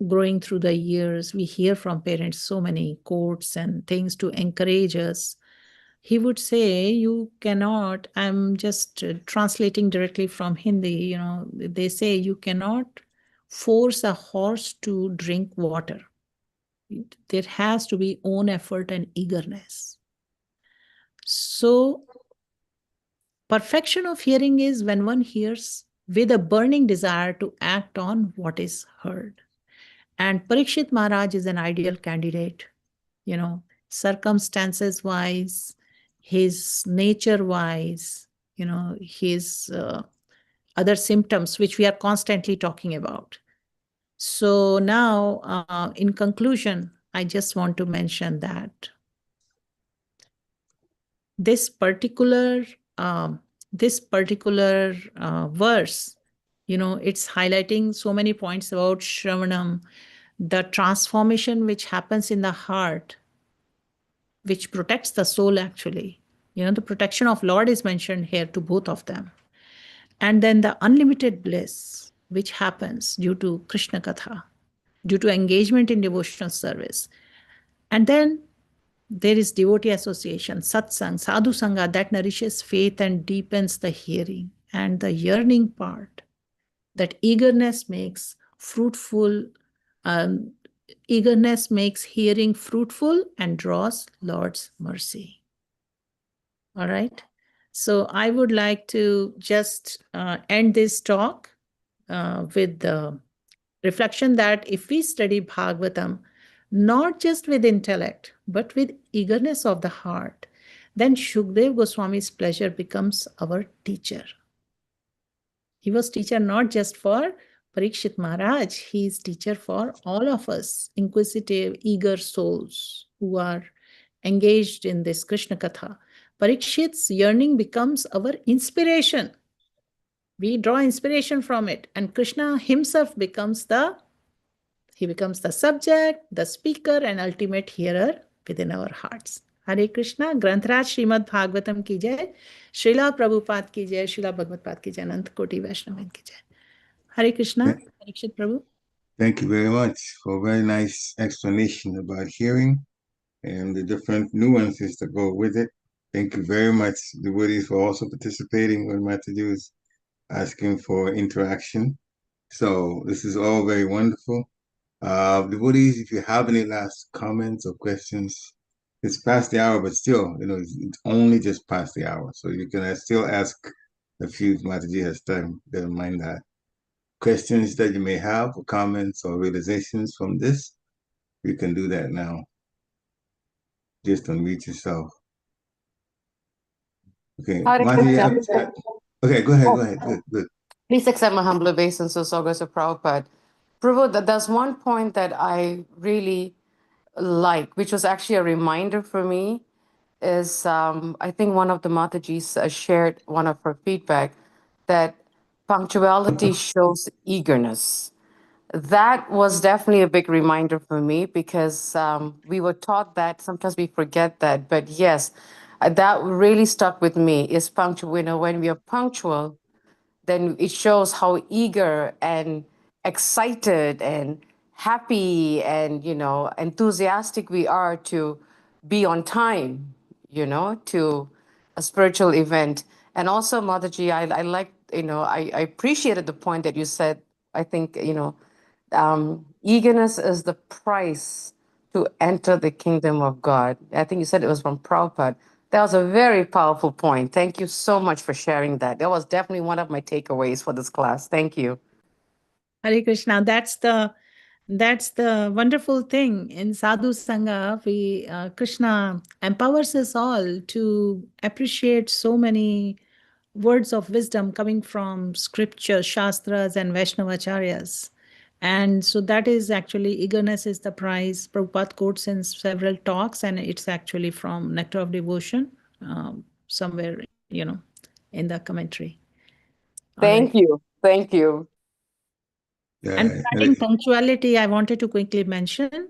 growing through the years, we hear from parents so many quotes and things to encourage us. He would say, you cannot, I'm just translating directly from Hindi, they say you cannot force a horse to drink water. There has to be own effort and eagerness. So Perfection of hearing is when one hears with a burning desire to act on what is heard. And Parīkṣit Maharaj is an ideal candidate, circumstances-wise, his nature-wise, his other symptoms, which we are constantly talking about. So now, in conclusion, I just want to mention that this particular verse, it's highlighting so many points about Shravanam, the transformation which happens in the heart, which protects the soul actually. The protection of Lord is mentioned here to both of them. And then the unlimited bliss, which happens due to Krishna Katha, due to engagement in devotional service. And then there is devotee association, satsang, sadhu sangha, that nourishes faith and deepens the hearing. And the yearning part, that eagerness makes fruitful, eagerness makes hearing fruitful and draws Lord's mercy. All right. So I would like to just end this talk with the reflection that if we study Bhagavatam, not just with intellect, but with eagerness of the heart, then Śukadeva Gosvāmī's pleasure becomes our teacher. He was teacher not just for Parīkṣit Maharaj, he is teacher for all of us, inquisitive, eager souls who are engaged in this Krishna Katha. Parīkṣit's yearning becomes our inspiration. We draw inspiration from it, and Krishna himself becomes the subject, the speaker, and ultimate hearer within our hearts. Hare Krishna, Grantaraj Srimad Bhagavatam ki jai, Srila Prabhupada ki jai, Srila Bhagavad ki jai, Anant Koti Vaishnavin ki jai. Hare Krishna, Parīkṣit Prabhu. Thank you very much for a very nice explanation about hearing and the different nuances that go with it. Thank you very much, devotees, for also participating when Mataji was asking for interaction. So this is all very wonderful. Devotees, if you have any last comments or questions, it's past the hour, but still, it's only just past the hour. So you can still ask a few, Mataji has time, don't mind that. Questions that you may have, or comments or realizations from this, you can do that now. Just unmute yourself. Okay, Mataji, okay, go ahead. Good. Please accept my humble obeisance to Prabhupada. Prabhu, there's one point that I really like, which was actually a reminder for me, is I think one of the Matajis shared one of her feedback that punctuality shows eagerness. That was definitely a big reminder for me because we were taught that, sometimes we forget that, but yes, that really stuck with me, is punctual. When we are punctual, then it shows how eager and excited and happy and, enthusiastic we are to be on time, to a spiritual event. And also, Mataji, I like, I appreciated the point that you said. I think, eagerness is the price to enter the kingdom of God. I think you said it was from Prabhupada. That was a very powerful point. Thank you so much for sharing that. That was definitely one of my takeaways for this class. Thank you. Hare Krishna. That's the wonderful thing in Sadhu Sangha. Krishna empowers us all to appreciate so many words of wisdom coming from scripture, shastras, and Vaishnavacharyas. And so that is actually, eagerness is the prize. Prabhupada quotes in several talks, and it's actually from Nectar of Devotion, somewhere, in the commentary. Thank you. Thank you. Yeah, and regarding punctuality, I wanted to quickly mention,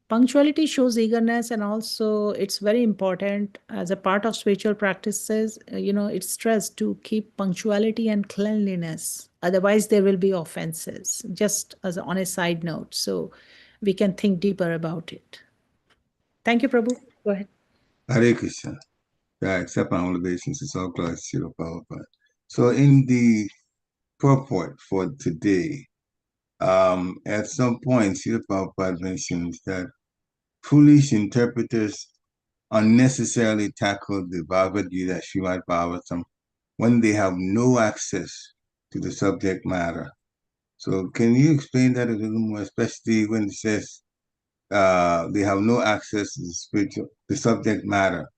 punctuality shows eagerness, and also it's very important as a part of spiritual practices. It's stressed to keep punctuality and cleanliness. Otherwise, there will be offenses, just as on a side note. So we can think deeper about it. Thank you, Prabhu. Go ahead. Hare Krishna. Yeah, accept my obligations. It's all glory to the Prabhupada. So in the purport for today, at some point, Srila Prabhupada mentions that foolish interpreters unnecessarily tackle the Bhagavad Gita, Srimad Bhagavatam, when they have no access to the subject matter. So can you explain that a little more, especially when it says they have no access to the subject matter?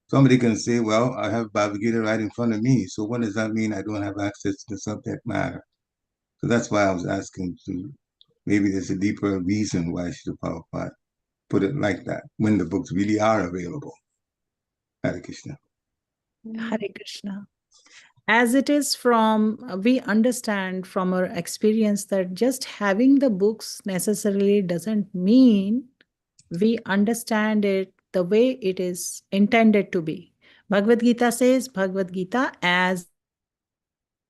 Somebody can say, well, I have Bhagavad Gita right in front of me. So what does that mean? I don't have access to the subject matter. So that's why I was asking to, maybe there's a deeper reason why Srila Prabhupada put it like that, when the books really are available. Hare Krishna. Hare Krishna. As it is we understand from our experience that just having the books necessarily doesn't mean we understand it the way it is intended to be. Bhagavad Gita says Bhagavad Gita as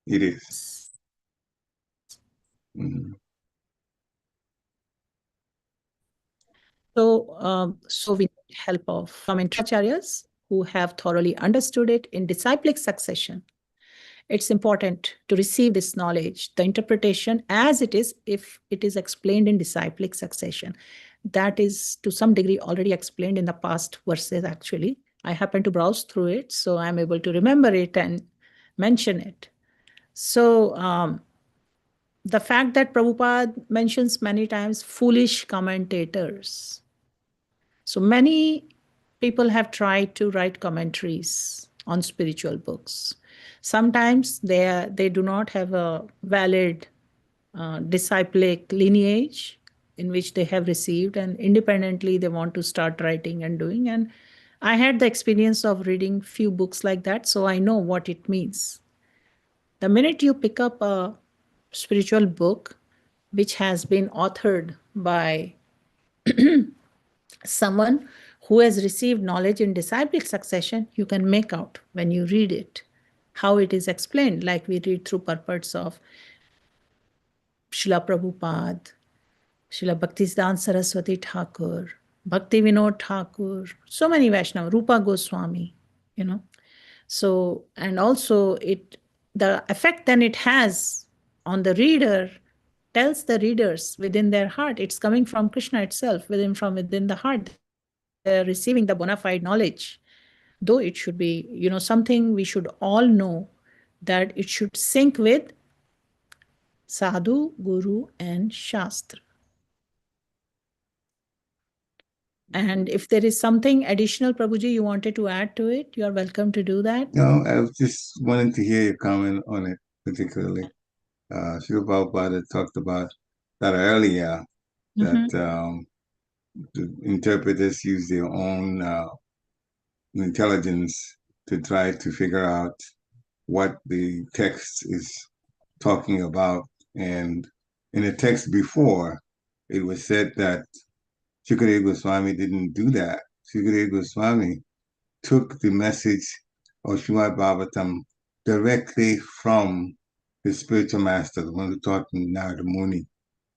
it is. Mm-hmm. So we need help of commentaries who have thoroughly understood it in disciplic succession. It's important to receive this knowledge, the interpretation as it is, if it is explained in disciplic succession. That is to some degree already explained in the past verses, actually. I happen to browse through it, so I'm able to remember it and mention it. So the fact that Prabhupada mentions many times foolish commentators. So many people have tried to write commentaries on spiritual books. Sometimes they do not have a valid disciplic lineage in which they have received, and independently they want to start writing and doing. And I had the experience of reading few books like that, so I know what it means. The minute you pick up a spiritual book which has been authored by someone who has received knowledge in disciplic succession, you can make out when you read it how it is explained, like we read through purports of Srila Prabhupada, Srila Bhaktisiddhanta Saraswati Thakur, Bhakti Vinod Thakur, so many Vaishnava, Sūta Gosvāmī, So, and also the effect then it has on the reader tells the readers within their heart, it's coming from Krishna itself, from within the heart. They're receiving the bona fide knowledge. Though it should be, something we should all know, that it should sync with Sadhu, Guru, and Shastra. And if there is something additional, Prabhuji, you wanted to add to it, you are welcome to do that. No, I was just wanting to hear your comment on it, particularly. Srila Prabhupada talked about that earlier, that the interpreters use their own intelligence to try to figure out what the text is talking about. And in the text before, it was said that Śukadeva Gosvāmī didn't do that. Śukadeva Gosvāmī took the message of Śrīmad Bhagavatam directly from his spiritual master, the one who taught him, Narada Muni.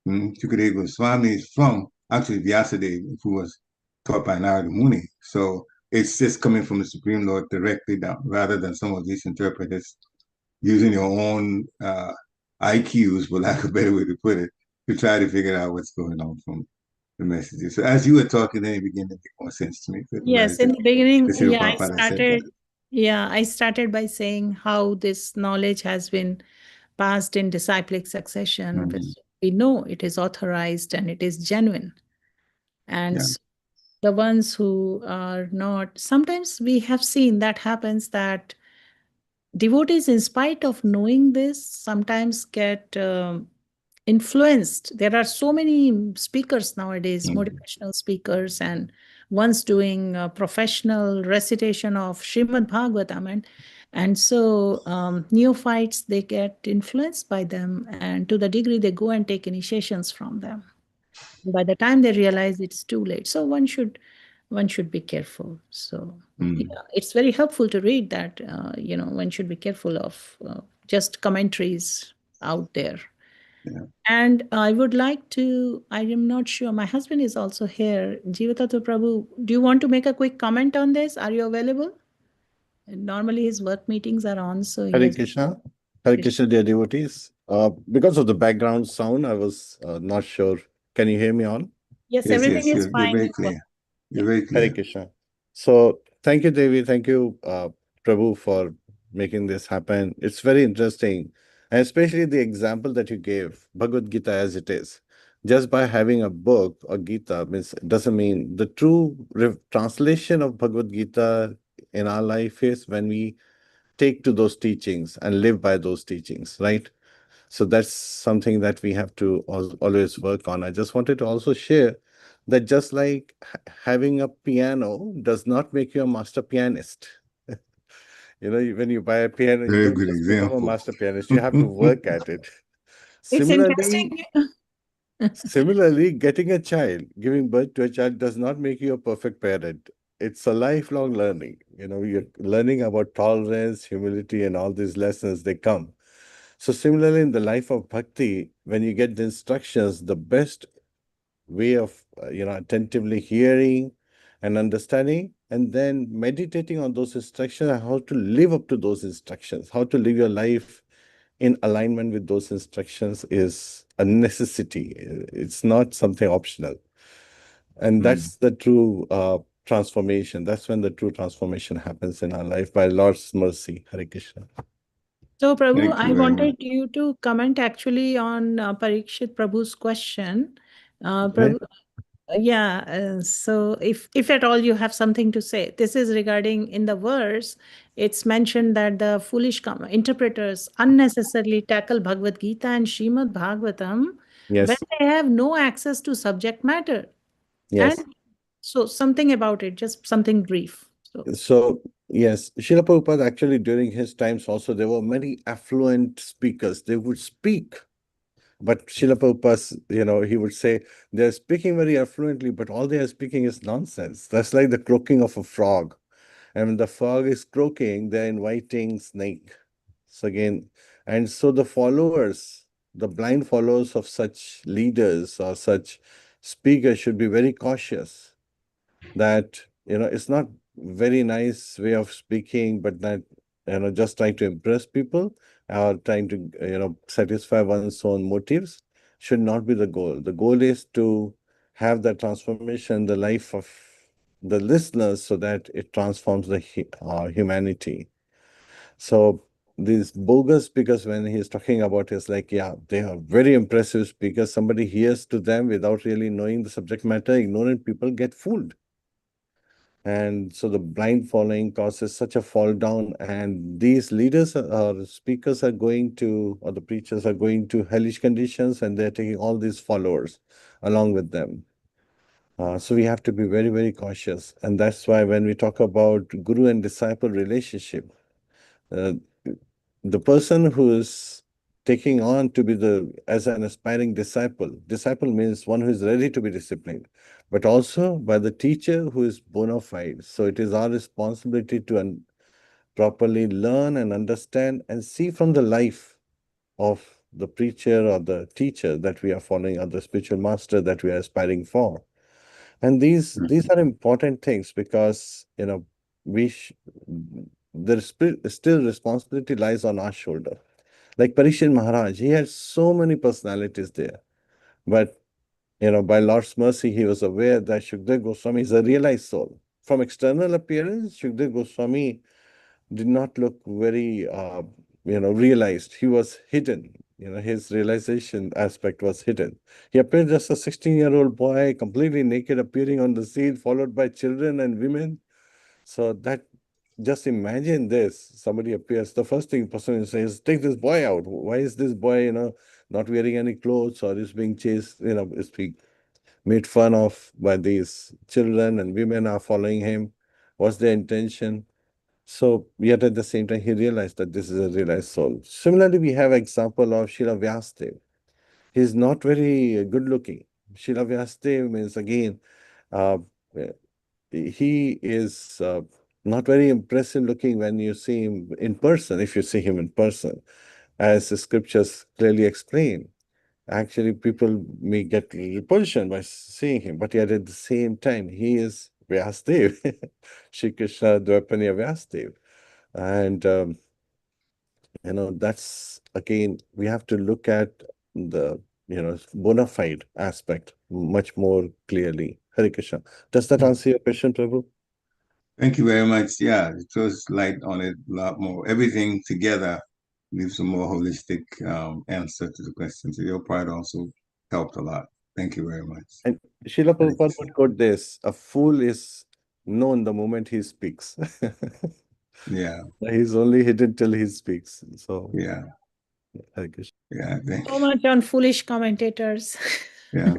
Śukadeva Gosvāmī is from, actually, Vyasadeva, who was taught by Narada Muni. So it's just coming from the Supreme Lord directly down, rather than some of these interpreters using your own IQs, for lack of a better way to put it, to try to figure out what's going on from the messages. So as you were talking, then it began to make more sense to me. Yes, in the beginning, I started by saying how this knowledge has been passed in disciplic succession. We know it is authorized and it is genuine. And so the ones who are not, sometimes we have seen that happens, that devotees, in spite of knowing this, sometimes get influenced. There are so many speakers nowadays, motivational speakers, and ones doing professional recitation of Srimad Bhagavatam. And so neophytes, they get influenced by them, and to the degree they go and take initiations from them. By the time they realize, it's too late. So one should be careful. So it's very helpful to read that, one should be careful of just commentaries out there. And I would like to, I am not sure, my husband is also here. Jivatattva Prabhu, do you want to make a quick comment on this? Are you available? Normally his work meetings are on, so Hare Krishna. Hare Krishna, dear devotees. Because of the background sound, I was not sure. Can you hear me on? Yes, everything is fine. You're very clear. You're very clear. Hare Krishna. So thank you, Devi. Thank you, Prabhu, for making this happen. It's very interesting. And especially the example that you gave, Bhagavad Gita as it is. Just by having a book or Gita doesn't mean the true translation of Bhagavad Gita in our life is when we take to those teachings and live by those teachings, right? So that's something that we have to always work on. I just wanted to also share that just like having a piano does not make you a master pianist. When you buy a piano, you Very don't good just become a example. master pianist. You have to work at it. It's interesting. Similarly, getting a child, giving birth to a child does not make you a perfect parent. It's a lifelong learning. You're learning about tolerance, humility, and all these lessons, they come. So similarly, in the life of bhakti, when you get the instructions, the best way of, attentively hearing and understanding, and then meditating on those instructions and how to live up to those instructions, how to live your life in alignment with those instructions is a necessity. It's not something optional. And that's the true transformation. That's when the true transformation happens in our life by Lord's mercy. Hare Krishna. So, Prabhu, Thank you I very wanted you to comment actually on Parīkṣit Prabhu's question. Prabhu, so if at all you have something to say, this is regarding in the verse, it's mentioned that the foolish interpreters unnecessarily tackle Bhagavad Gita and Srimad Bhagavatam Yes. when they have no access to subject matter. Yes. And so something about it, just something brief. So yes, Srila Prabhupada actually during his times also, there were many affluent speakers. They would speak. But Srila Prabhupada, he would say, they're speaking very affluently, but all they are speaking is nonsense. That's like the croaking of a frog. And when the frog is croaking, they're inviting snake. So again, and so the followers, the blind followers of such leaders or such speakers should be very cautious that, it's not very nice way of speaking, but that, just trying to impress people or trying to, satisfy one's own motives should not be the goal. The goal is to have that transformation in the life of the listeners so that it transforms the humanity. So these bogus speakers, when he's talking about, is like, yeah, they are very impressive speakers. Somebody hears to them without really knowing the subject matter. Ignorant people get fooled. And so the blind following causes such a fall down, and these leaders or speakers are going to, or the preachers are going to hellish conditions, and they're taking all these followers along with them. So we have to be very, very cautious. And that's why when we talk about guru and disciple relationship, the person who is taking on to be as an aspiring disciple means one who is ready to be disciplined, but also by the teacher who is bona fide. So it is our responsibility to properly learn and understand and see from the life of the preacher or the teacher that we are following, or the spiritual master that we are aspiring for. And these are important things because, still responsibility lies on our shoulder. Like Parīkṣit Maharaj, he had so many personalities there. But, by Lord's mercy, he was aware that Śukadeva Gosvāmī is a realized soul. From external appearance, Śukadeva Gosvāmī did not look very, realized. He was hidden. His realization aspect was hidden. He appeared just a 16-year-old boy, completely naked, appearing on the scene, followed by children and women. So that, just imagine this. Somebody appears, the first thing the person says, take this boy out. Why is this boy, not wearing any clothes, or is being chased, is being made fun of by these children, and women are following him? What's their intention? So yet at the same time, he realized that this is a realized soul. Similarly, we have example of Srila Vyasadeva. He's not very good looking. Srila Vyasadeva means, again, he is not very impressive looking when you see him in person, if you see him in person, as the scriptures clearly explain. Actually, people may get repulsion by seeing him, but yet at the same time, he is Vyasadeva, Śrī Kṛṣṇa Dvapaniya Vyasadeva. And, that's, again, we have to look at the, bona fide aspect much more clearly. Hare Krishna. Does that answer your question, Prabhu? Thank you very much. Yeah, it throws light on it a lot more. Everything together gives a more holistic answer to the question. So your part also helped a lot. Thank you very much. And Srila Prabhupada would quote this: "A fool is known the moment he speaks." Yeah. He's only hidden till he speaks. So Yeah. Hare Krishna. Yeah. Thank So you. much on foolish commentators. Yeah.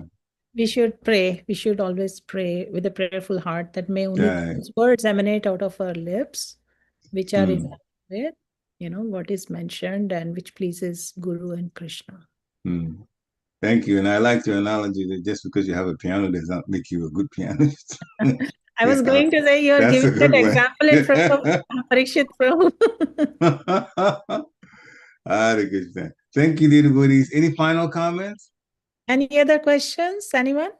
We should pray. We should always pray with a prayerful heart that may only Right. those words emanate out of our lips, which are in Mm. line with, what is mentioned and which pleases Guru and Krishna. Mm. Thank you. And I like your analogy that just because you have a piano does not make you a good pianist. I was going to say you're that's a giving that good one. example in front of Parīkṣit Prabhu. Hare Krishna. Thank you, devotees. Any final comments? Any other questions? Anyone?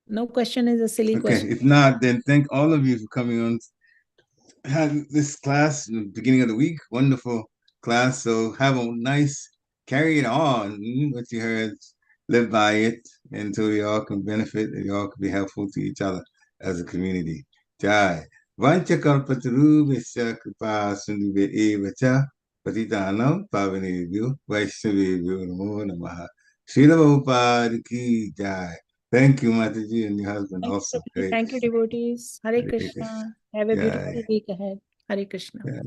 No question is a silly Okay, question. if not, then thank all of you for coming on. Had this class in the beginning of the week, wonderful class. So have a nice, carry it on, what you heard, live by it until we all can benefit and you all can be helpful to each other as a community. Jai. Vanchakalpataru Vishya Kripa Sundube Evacha Patitanam Pavanebhyo Vaishnavebhyo Namo Namaha. Srila Prabhupada ki jai. Thank you, Mataji, and your husband also. Thank you, devotees. Hare Krishna. Have a beautiful week ahead. Hare Krishna. Yeah.